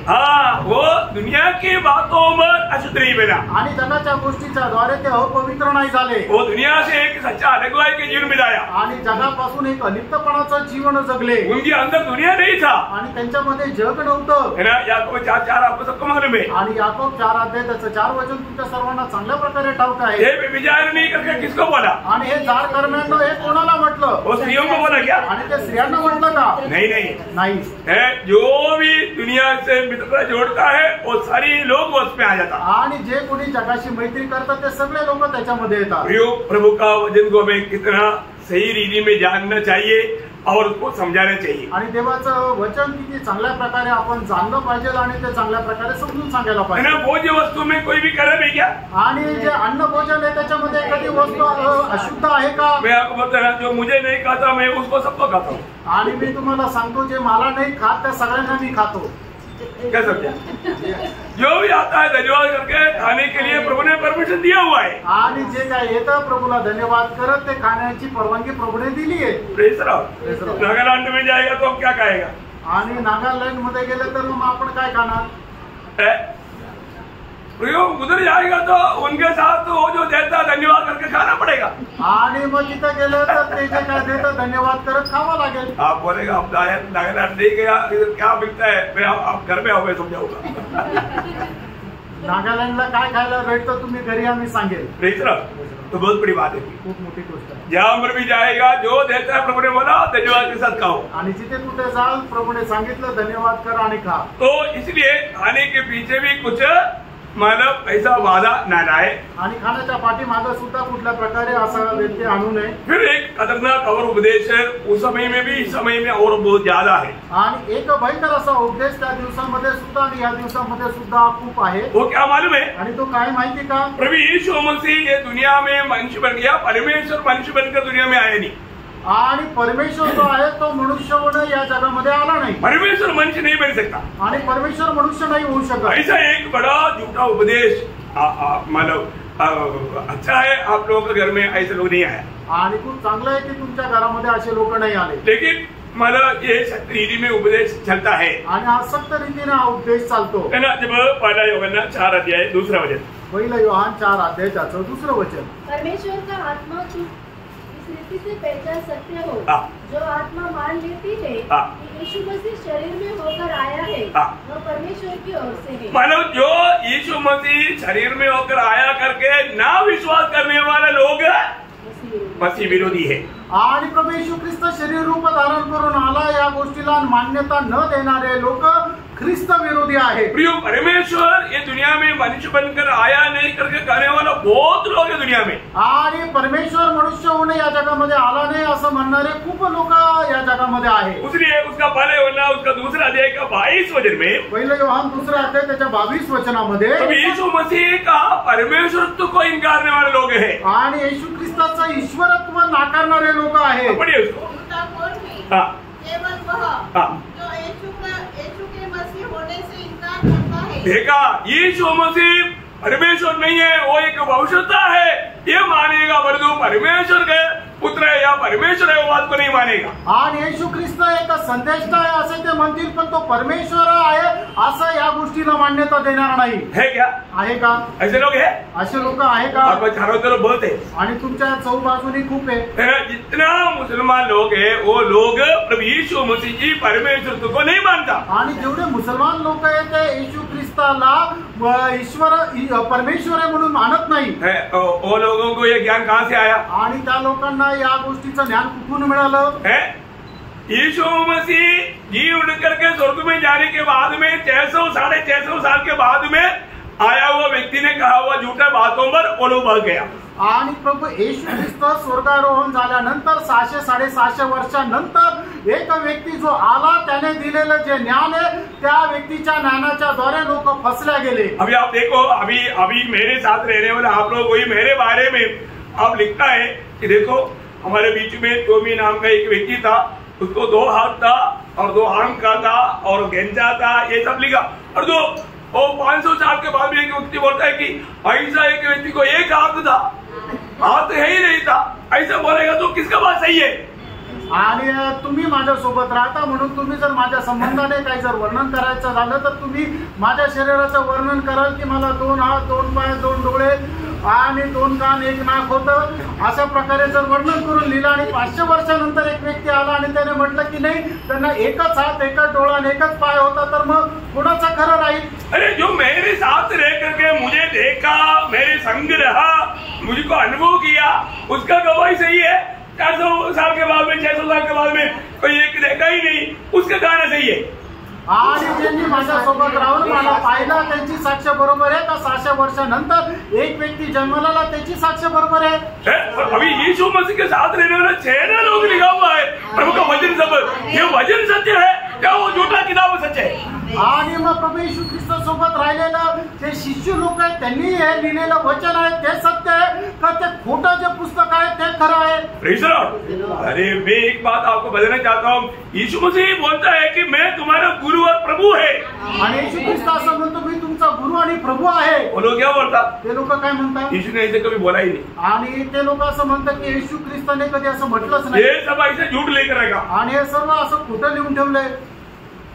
हाँ वो दुनिया की बातों में अशुद्ध नहीं बना आणि जगाच्या गोष्टीच्या द्वारे ते अपवित्र नाही झाले। वो दुनिया से एक सच्चा अलगवाई के जीवन बिताया आणि जगापासून एक अलिप्तपणाचं जीवन जगले। उनके अंदर दुनिया नहीं था आणि त्यांच्यामध्ये जग नव्हतं है ना। याकूब 4:4 आपको सबको मालूम है आणि याकूब 4 अध्याय त्याचं 4 वचन तुमच्या सर्वांना चांगल्या प्रकारे ठाऊक आहे। ये विचार नहीं करके किसको बोला? आणि हे जार करण्यानं हे कोणाला म्हटलं? वो स्त्रियों को बोला क्या? आणि ते स्त्रियांना म्हटलं का? नाही है। जो भी दुनिया से मित्रता जोड़ता है वो सारी लोग उसमें आ जाता। आणि जे कोणी जगाशी मैत्री करतात ते सगळे लोक त्याच्यामध्ये येतात। प्रभु का वचन को हमें कितना सही रीति में जानना चाहिए और उसको समझाना चाहिए। आणि देवाचं वचन किती चांगल्या प्रकारे आपण जाणलं पाहिजे आणि ते चांगल्या प्रकारे समजून सांगायला पाहिजे। है ना। भोज्य वस्तु में कोई भी खराब है क्या? आणि जे अन्न भोजन आहे त्याच्यामध्ये एखादी वस्तू अशुद्ध आहे का? मैं आपको बता रहा जो मुझे नहीं खाता मैं उसको सबको खाता हूँ। आणि मी तुम्हाला सांगतो जे मला नाही खात त्या सगळ्यांना मी खातो। क्या समझा? जो भी आता है धन्यवाद करके खाने के लिए प्रभु ने परमिशन दिया हुआ है। आणि जे काय येतं प्रभूला धन्यवाद करत ते खाण्याची परवानगी प्रभूने दिली आहे। Praise Lord. नागालैंड में जाएगा तो अब क्या खाएगा? आणि नागालँड मध्ये गेले तर मग आपण काय खाणार? उधर जाएगा तो उनके साथ वो जो देता धन्यवाद करके खाना पड़ेगा। आणि मग तिथं गेलं तर ते जे काय देतं धन्यवाद करत खावं लागेल। आप बोलेगा अब नागालैंड नहीं गया, इधर क्या बिकता है? मैं आप घर में आओ मैं समझाऊंगा। नागालँडला काय खायला भेटतं तुम्ही घरी आम्ही सांगेल। तो बहुत बड़ी बात है, खूप मोठी गोष्ट आहे। जहाँ पर भी जाएगा जो देता है प्रभु ने बोला धन्यवाद के साथ खाओ। आणि जिथे कुठे जाल प्रभूने सांगितलं धन्यवाद कर आणि खा। तो इसलिए खाने के पीछे भी कुछ मतलब ऐसा वादा न लाए। आणि खाण्याच्या पाठीमागे सुद्धा कुठल्या प्रकारे असा व्यक्ती आणू नये। फिर एक खतरनाक और उपदेश है, उस समय में भी इस समय में और बहुत ज्यादा है। आणि एक भयंकर असा उपदेश त्या दिवसांमध्ये सुद्धा आणि या दिवसांमध्ये सुद्धा खूप आहे। वो क्या मालूम है? आणि तो काय माहिती का? प्रभु यीशु मसीह ये दुनिया में मनुष्य बन गया, परमेश्वर मनुष्य बनकर दुनिया में आया नहीं। आणि परमेश्वर जो आहे तो मनुष्य होणं या जगामध्ये आला नाही। परमेश्वर मनुष्य नहीं बन सकता आणि परमेश्वर मनुष्य नाही होऊ शकत। ऐसा एक बड़ा झूठा उपदेश मतलब अच्छा है आप लोगों के घर में ऐसे लोग नहीं आया। आणि खूप चांगलं आहे की तुमच्या घरामध्ये असे लोक नाही आले। लेकिन मतलब ये सत्य रीति में उपदेश चलता है आणि हा सक्त रीतीने हा उपदेश चालतो। है ना। जब पहला यूहन्ना 4 अध्याय 2 वचन, पहिला योहान 4 अध्याय 2 वचन, परमेश्वर का आत्मा तुम इस रीति से पहचान सकते हो, जो आत्मा मान लेती है कि यीशु मसीह शरीर में होकर आया है, वह परमेश्वर की ओर से है। मतलब जो यीशु मसीह शरीर में होकर आया करके ना विश्वास करने वाले लोग मसीह विरोधी है। आणि प्रभू येशू ख्रिस्त शरीर रूप धारण करून आला या गोष्टीला मान्यता न देणारे लोक ख्रिस्त विरोधी आहे। प्रिय परमेश्वर ये दुनिया में मनुष्य बनकर आया नहीं करके कहने वाला बहुत लोग है दुनिया में। आणि परमेश्वर मनुष्य होणे या जगामध्ये आला नाही असं म्हणणारे खूप लोक या जगामध्ये आहे। उसलिए उसका पहला यूहन्ना उसका दूसरा अध्याय का 22 वचन में, पहिलं योहान 2 अध्याय त्याच्या 22 वचनामध्ये, तो यीशु मसीह का परमेश्वरत्व को इनकार करने वाले लोग हैं। आणि येशू ख्रिस्ताचं ईश्वरत्व नाकारणारे लोक आहेत। पढ़िए उसको। झूठा कौन है? हाँ केवल वह हाँ। जो यीशु के मसीह होने से इनकार करता है। देखा, यीशु मसीह परमेश्वर नहीं है, वो एक भविष्यता है, ये मानेगा, परंतु परमेश्वर के पुत्र है या परमेश्वर है वो बात को नहीं मानेगा। आणि येशू ख्रिस्त एक संदेष्टा आहे असे ते म्हणतील, पण तो परमेश्वर आहे असं या गोष्टीला मान्यता देणार नाही। है क्या? आहे का? ऐसे लोग हैं? असे लोक आहे का? आपको चारों तरफ बहुत है। आणि तुमच्या चौबाजूनी खूप आहे। जितना मुसलमान लोग है वो लोग प्रभु यीशु मसीह जी परमेश्वर को नहीं मानता। आणि जेवढे मुसलमान लोक आहेत ते येशू ख्रिस्ताला ईश्वर परमेश्वर आहे म्हणून मानत नाही। वो लोगों को ये ज्ञान कहाँ से आया? आणि त्या लोकांना या गोष्टीचं ज्ञान कुठून मिळालं? यीशु मसीह जी उठ करके स्वर्ग में जाने के बाद में 600-650 साल के बाद में आया हुआ व्यक्ति ने कहा हुआ झूठा बातों पर वो लोग भाग गया। आणि प्रभू येशू ख्रिस्त स्वर्गारोहण झाल्यानंतर 600-650 वर्षानंतर एक व्यक्ती जो आला त्याने दिलेलं जे ज्ञान आहे त्या व्यक्तीच्या ज्ञानाच्या द्वारे लोक फसले गेले। अभी आप देखो, अभी मेरे साथ रहने वाले आप लोग वही मेरे बारे में आप लिखता है कि देखो हमारे बीच में टोमी नाम का एक व्यक्ति था, उसको 2 हाथ था और 2 आंख का था और गेंजा था, ये सब लिखा। और जो 500 साल के बाद भी एक व्यक्ति बोलता है कि ऐसा एक व्यक्ति को 1 हाथ था, हाथ है ही नहीं था, ऐसा बोलेगा तो किसका बात सही है? आणि तुम्ही माझ्या सोबत राहता म्हणून तुम्ही जर माझ्या संबंधाने काही जर वर्णन करायचं झालं तर तुम्ही माझ्या शरीराचं वर्णन कराल की मला 2 हात 2 पाय 2 डोळे आणि 2 कान 1 नाक होतं, अशा प्रकारे जर वर्णन करून लिहिलं। आणि 500 वर्षानंतर एक व्यक्ती आला आणि त्याने म्हटलं की नाही त्यांना 1च हात 1च डोळा आणि 1च पाय होता, तर मग कोणाचं खरं राहील? अरे जो मेरे साथ रह करके मुझे देखा, मेरे संग रहा, मुझको अनुभव किया, उसका गवाही सही है। 400 साल के बाद में 600 साल के बाद में कोई एक देखा ही नहीं, उसका गाना सही है। आणि ज्यांनी माझ्यासोबत राहून मला पाहिलं त्यांची साक्ष बरोबर आहे का? 600 वर्षानंतर एक व्यक्ती जन्माला आला त्याची साक्ष बरोबर आहे। अभी यीशु मसीह के साथ रहने वाला 6 लोग लिखा हुआ है, प्रभु का वचन सब, ये वचन सत्य है क्या वो झूठा किताब सच है? आणि मग प्रभू येशू ख्रिस्त सोबत राहिलेलं जे शिष्य लोक आहेत त्यांनी हे लिहिलेलं वचन आहे ते सत्य आहे का ते खोटं जे पुस्तक आहे ते खरं आहे? Praise the Lord. अरे मैं एक बात आपको बताना चाहता हूँ, यीशु मसीह बोलता है कि मैं तुम्हारा गुरु और प्रभु है। आणि येशू ख्रिस्त असं म्हणतो मी तुमचा गुरु आणि प्रभू आहे। वो लोग क्या बोलता? ते लोक काय म्हणतात? यीशु ने ऐसे कभी बोला ही नहीं। आणि ते लोक असं म्हणतात की येशू ख्रिस्ताने कधी असं म्हटलंच नाही। ये सब ऐसे झूठ लेकर आएगा आणि हे सर्व असं खोटं लिहून ठेवलंय।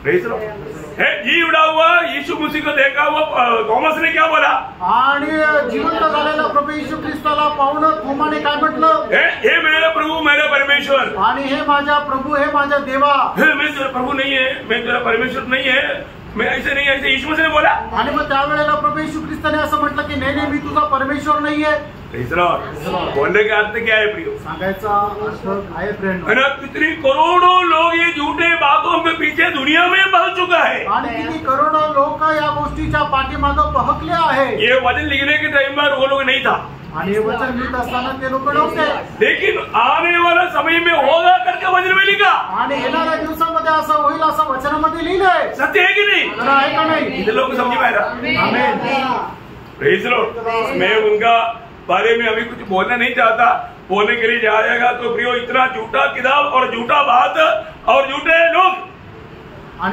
जी उड़ा हुआ यीशु मसीह को देखा हुआ थॉमस ने क्या बोला? आणि जिवंत झालेला प्रभू येशू ख्रिस्ताला पाहून थोमाने काय म्हटलं? हे मेरा प्रभु मेरा परमेश्वर। आणि हे माझा प्रभू हे माझा देवा। मैं तेरा प्रभु नहीं है, मैं तेरा परमेश्वर नहीं है, मैं ऐसे नहीं, ऐसे यीशु मसीह ने बोला। आणि मग त्यावेळेला प्रभू येशू ख्रिस्ताने असं म्हटलं की नाही मी तुझा परमेश्वर नाहीये। बोलने का अर्थ क्या है प्रियो? सांगायचा अर्थ आहे फ्रेंड, कितनी करोड़ों लोग ये झूठे बातों के पीछे दुनिया में बह चुका है। आणि किती करोडो लोक या गोष्टीच्या पाठीमागं बहकले आहे. ये वचन लिखने के टाइम पर वो लोग नहीं था, आणि हे वचन लिहित असताना ते लोक नव्हते. लेकिन आने वाला समय में होगा करके वचन में लिखा. आणि येणाऱ्या दिवसामध्ये असं होईल असं वचनामध्ये लिहिलंय. सत्य है कि नहीं? खरं आहे का नाही? इधर लोग समझ पाए. आमेन. Praise the Lord. मैं उनका बारे में अभी कुछ बोलना नहीं चाहता, बोलने के लिए जाएगा तो प्रियो इतना झूठा किताब और झूठा बात और झूठे लोग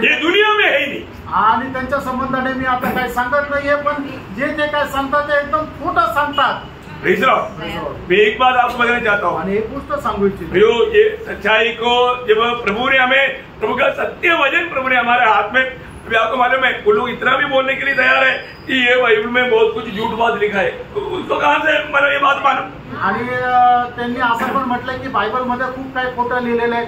ये दुनिया में है ही नहीं. आणि त्यांच्या संबंधाने मी आता काय सांगत नाहीये, पण जे ते काय सांगतात ते एकदम खोटं सांगतात. Praise the Lord. मैं एक बात आपको बताना चाहता हूँ. आणि एक गोष्ट सांगू इच्छितो. प्रियो ये सच्चाई को जब प्रभु ने हमें, प्रभु का सत्य वचन प्रभु ने हमारे हाथ में, अभी आपको मालूम है कुछ लोग इतना भी बोलने के लिए तैयार है कि ये बाइबल में बहुत कुछ झूठ बात लिखा है, तो उसको कहां से मतलब ये बात मालूम. आणि त्यांनी असं पण म्हटलंय की बायबल मध्ये खूप काही खोटं लिहिलेलं आहे.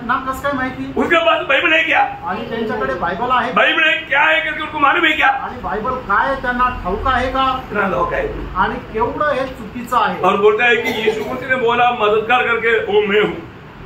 ना कसं काय माहिती? उसके पास बाइबल है क्या? आणि त्यांच्याकडे बायबल आहे. बाइबल है क्या है करके उनको मालूम है क्या? आणि बायबल काय आहे त्यांना ठाऊक आहे का? इतना लोग है. आणि केवढं हे चुकीचं आहे. और बोलता है कि यीशु मसीह ने बोला मददगार करके वो मैं हूँ.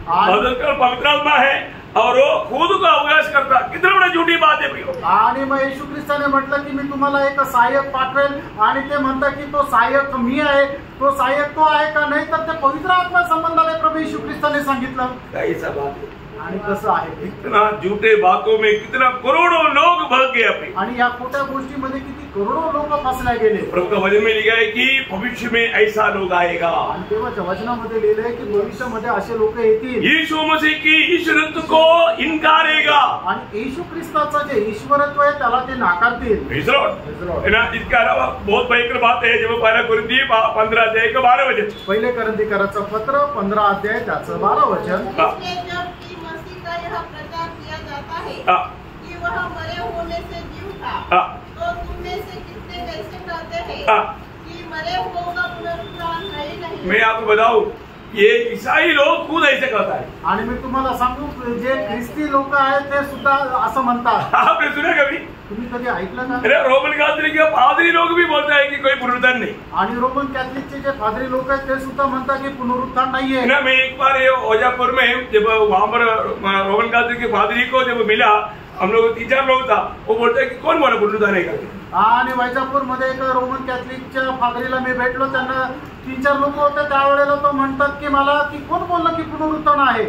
मददगार पवित्र आत्मा है और वो खुद का अवकाश करता. कितना बड़ा झूठी बात है प्रियो. आणि मग येशू ख्रिस्ताने म्हटलं की मी तुम्हाला एक सहाय्यक पाठवेल, आणि ते म्हणतात की तो सहाय्यक मी आहे. तो सहाय्यक तो आहे का? नाही तर ते पवित्र आत्मा संबंधाने प्रभू येशू ख्रिस्ताने सांगितलं. कैसा बात है. आणि कसं आहे? इतना झूठे बातों में कितना करोड़ों लोग भाग गए अपने. आणि या खोट्या गोष्टीमध्ये किती करोडो लोक फसल्या गेले. प्रभु का वचन में लिखा है कि भविष्य में ऐसा लोग आएगा. आणि देवाच्या वचनामध्ये लिहिलंय की भविष्यामध्ये असे लोक येतील. यीशु मसीह की ईश्वरत्व को इनकारेगा. आणि येशू ख्रिस्ताचं जे ईश्वरत्व आहे त्याला ते नाकारतील. इसके अलावा बहुत भयंकर बात है जब 1 कुरिन्थी 15 अध्याय का 12 वचन. पहिले करंथीकराचं पत्र 15 अध्याय त्याचं 12 वचन. यह प्रचार किया जाता है कि वह मरे होने से जीव था, तो तुम में से कितने कैसे कहते हैं कि मरे हुओं का पुनरुत्थान है ही नहीं. मैं आपको बताऊं, ये ईसाई लोग खुद ऐसे कहता है. आणि मी तुम्हाला सांगू, जे ख्रिस्ती लोक आहेत ते सुद्धा असं म्हणतात. आपने सुना कभी? तुम्ही कधी ऐकलं का? अरे रोमन कैथोलिक के पादरी लोग भी बोलता है कि कोई पुनरुत्थान नहीं. आणि रोमन कॅथलिकचे जे पादरी लोक आहेत ते सुद्धा म्हणतात की पुनरुत्थान नाहीये. ना मैं एक बार ये ओजापुर में जब वहां पर रोमन कैथोलिक के पादरी को जब मिला, हम लोग 3-4 लोग था, वो बोलता है कि कौन बोला पुनरुत्थान है करके. आणि वैजापूर मध्ये एक रोमन कॅथलिकच्या पादरीला मी भेटलो. त्यांना 3-4 लोक होते. त्यावेळेला तो म्हणतात की मला की कोण बोललं की पुनरुत्थान आहे.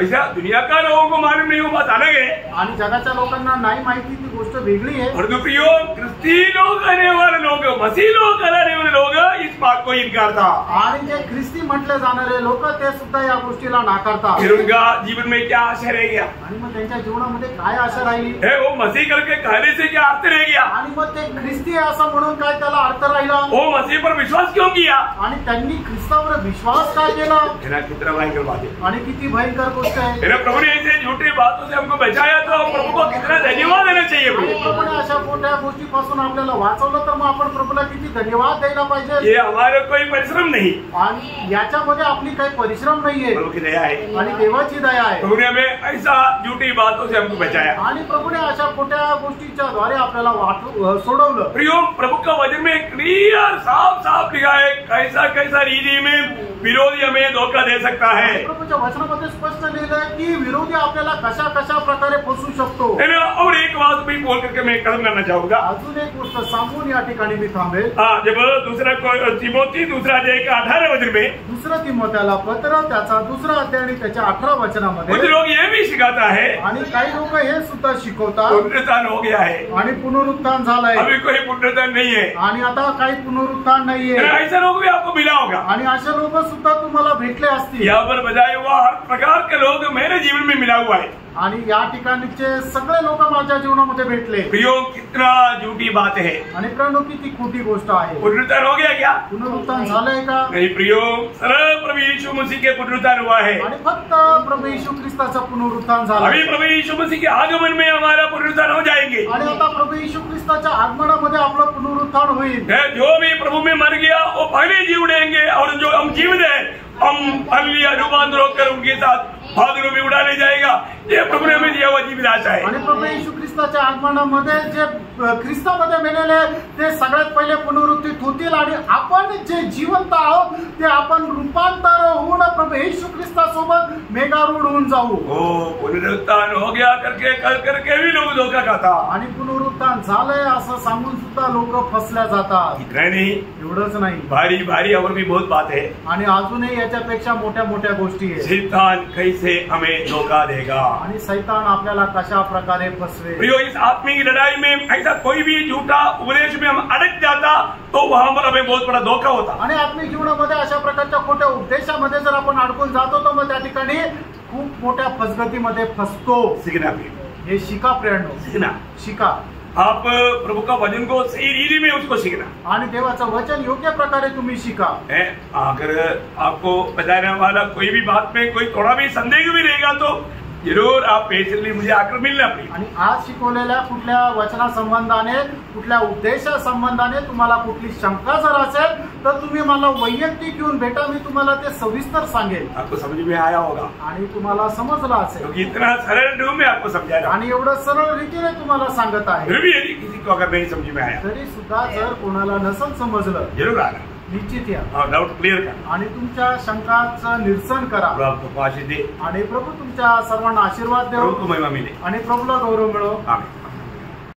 ऐसा दुनिया का लोगों को मालूम नहीं, वो बात अलग है. आणि जगाच्या लोकांना नाही माहिती, ती गोष्ट वेगळी आहे. और प्रियो ख्रिस्ती लोग कहने वाले लोग, मसीह लोग कहने वाले लोग इस बात को इनकारता. आणि जे ख्रिस्ती म्हटले जाणारे लोक ते सुद्धा या गोष्टीला नाकारतात. फिर उनका जीवन में क्या आशा रह गया? आणि मग त्यांच्या जीवनामध्ये काय आशा राहिली? वो मसीह करके कहने से क्या अर्थ रह गया? आणि मग ते ख्रिस्ती आहे असं म्हणून काय त्याला अर्थ राहिला? वो मसीह पर विश्वास क्यों किया? आणि त्यांनी ख्रिस्तावर विश्वास काय केला? कितना भयंकर बात है. आणि किती भयंकर गोष्ट आहे. प्रभु ने ऐसे झूठी बातों से हमको बचाया, तो प्रभु को कितना धन्यवाद देना चाहिए. प्रभूने अशा खोट्या गोष्टीपासून आपल्याला वाचवलं, तर मग आपण प्रभूला किती धन्यवाद द्यायला पाहिजे. ये हमारा कोई परिश्रम नहीं, आणि याच्यामध्ये आपली काही परिश्रम नाहीये. प्रभु की दया है. आणि देवाची दया आहे. प्रभु ने हमें ऐसा झूठी बातों से हमको बचाया. आणि प्रभूने अशा खोट्या गोष्टीच्या द्वारे आपल्याला सोडवलं. प्रियो प्रभु का वचन में क्लियर साफ साफ लिखा है कैसा कैसा रीति में विरोधी हमें धोखा दे सकता है. प्रभूच्या वचनामध्ये स्पष्ट लिहिलंय की विरोधी आपल्याला कशा कशा प्रकारे फसवू शकतो. और एक बात भी बोल करके मैं खत्म करना चाहूंगा. अजून एक गोष्ट सांगून या ठिकाणी मी थांबेल. जब दूसरा तिमोथी 2 अध्याय का 18 वचन में, दुसरं तिमोथेला पत्र त्याचा 2 अध्याय आणि त्याच्या 18 वचनामध्ये कुछ लोग ये भी सिखाता है, आणि काही लोक हे सुद्धा शिकवतात पुनरुत्थान हो गया है, आणि पुनरुत्थान झालंय, अभी कोई पुनरुत्थान नहीं है, आणि आता काही पुनरुत्थान नाहीये. ऐसे लोग भी आपको मिला होगा. आणि असे लोक सुद्धा तुम्हाला भेटले असतील. यहाँ पर बजाय हुआ हर प्रकार के लोग मेरे जीवन में मिला हुआ है. आणि या ठिकाणचे सगळे लोक माझ्या जीवनामध्ये भेटले. प्रियो कितना झूठी बात है. आणि प्रणो किती खोटी गोष्ट आहे. पुनरुत्थान हो गया क्या? पुनरुत्थान झालंय का? नहीं प्रियो, सरल प्रभु यीशु मसीह के पुनरुत्थान हुआ है. आणि फक्त प्रभू येशू ख्रिस्ताचं पुनरुत्थान झालं. अभी प्रभु यीशु मसीह के आगमन में हमारा पुनरुत्थान हो जाएंगे. आणि आता प्रभू येशू ख्रिस्ताच्या आगमनामध्ये आपलं पुनरुत्थान होईल. जो भी प्रभु में मर गया वो पहले जी उठेंगे, और जो हम जीवित हैं हम अगली अनुमान रोककर उनके साथ बादलों में उड़ा ले जाएगा। ये प्रभु ने हमें दिया हुआ जीवन आशा है। आणि प्रभू येशू ख्रिस्ताच्या आगमनामध्ये जे ख्रिस्तामध्ये मेलेले ते सगळ्यात पहिले पुनरुत्थित होतील आणि आपण जे जिवंत आहोत ते आपण रूपांतर होऊन प्रभू येशू ख्रिस्तासोबत मेघारूढ होऊन जाऊ। पुनरुत्थान हो गया करके भी लोग धोखा खाता आणि पुनरुत्थान झालंय असं सांगून सुद्धा लोक फसल्या जातात। इतना नहीं, एवढंच नाही, भारी भारी और भी बहुत बात है आणि अजूनही याच्यापेक्षा मोठ्या मोठ्या गोष्टी आहेत। शैतान कैसे हमें धोखा देगा आणि शैतान आपल्याला कशा प्रकारे फसवेल। प्रियो, इस आत्मिक लड़ाई में ऐसा कोई भी झूठा उपदेश में हम अटक जाता तो वहां पर हमें बहुत बड़ा धोखा होता। आणि आत्मिक जीवनामध्ये अशा प्रकारच्या खोट्या उपदेशामध्ये जर आपण अडकून जातो तर मग त्या ठिकाणी खूप मोठ्या फसगतीमध्ये फसतो। सीखना भी, हे शिका प्रियांनो, सीखना, शिका। आप प्रभु का वचन को सही रीति में उसको सीखना, आणि देवाचं वचन योग्य प्रकारे तुम्ही शिका। अगर आपको बताने वाला कोई भी बात में कोई थोड़ा भी संदेह भी रहेगा तो जरूर आप पेशेंटली मुझे आकर मिलना प्लीज। आणि आज शिकवलेल्या कुठल्या वचना संबंधाने, कुठल्या उपदेशा संबंधाने तुम्हाला कुठली शंका जर असेल तर तुम्ही मला वैयक्तिक येऊन भेटा, मी तुम्हाला ते सविस्तर सांगेल। आपको समझ में आया होगा आणि तुम्हाला समजलं असेल, क्योंकि इतना सरल ढंग में आपको समझा रहा आणि एवढं सरळ रीतीने तुम्हाला सांगत आहे। फिर भी यदि किसी को अगर नहीं समझ में आया तरी सुद्धा जर कोणाला नसेल समजलं, जरूर आना, निश्चित या डाउट क्लियर करना आणि तुमच्या शंकाचं निरसन करा। प्रभु आपको आशीष दे, आणि प्रभु तुमच्या सर्वांना आशीर्वाद प्रभु देव को महिमा मिले। आणि प्रभूला गौरव मिळो। आमीन।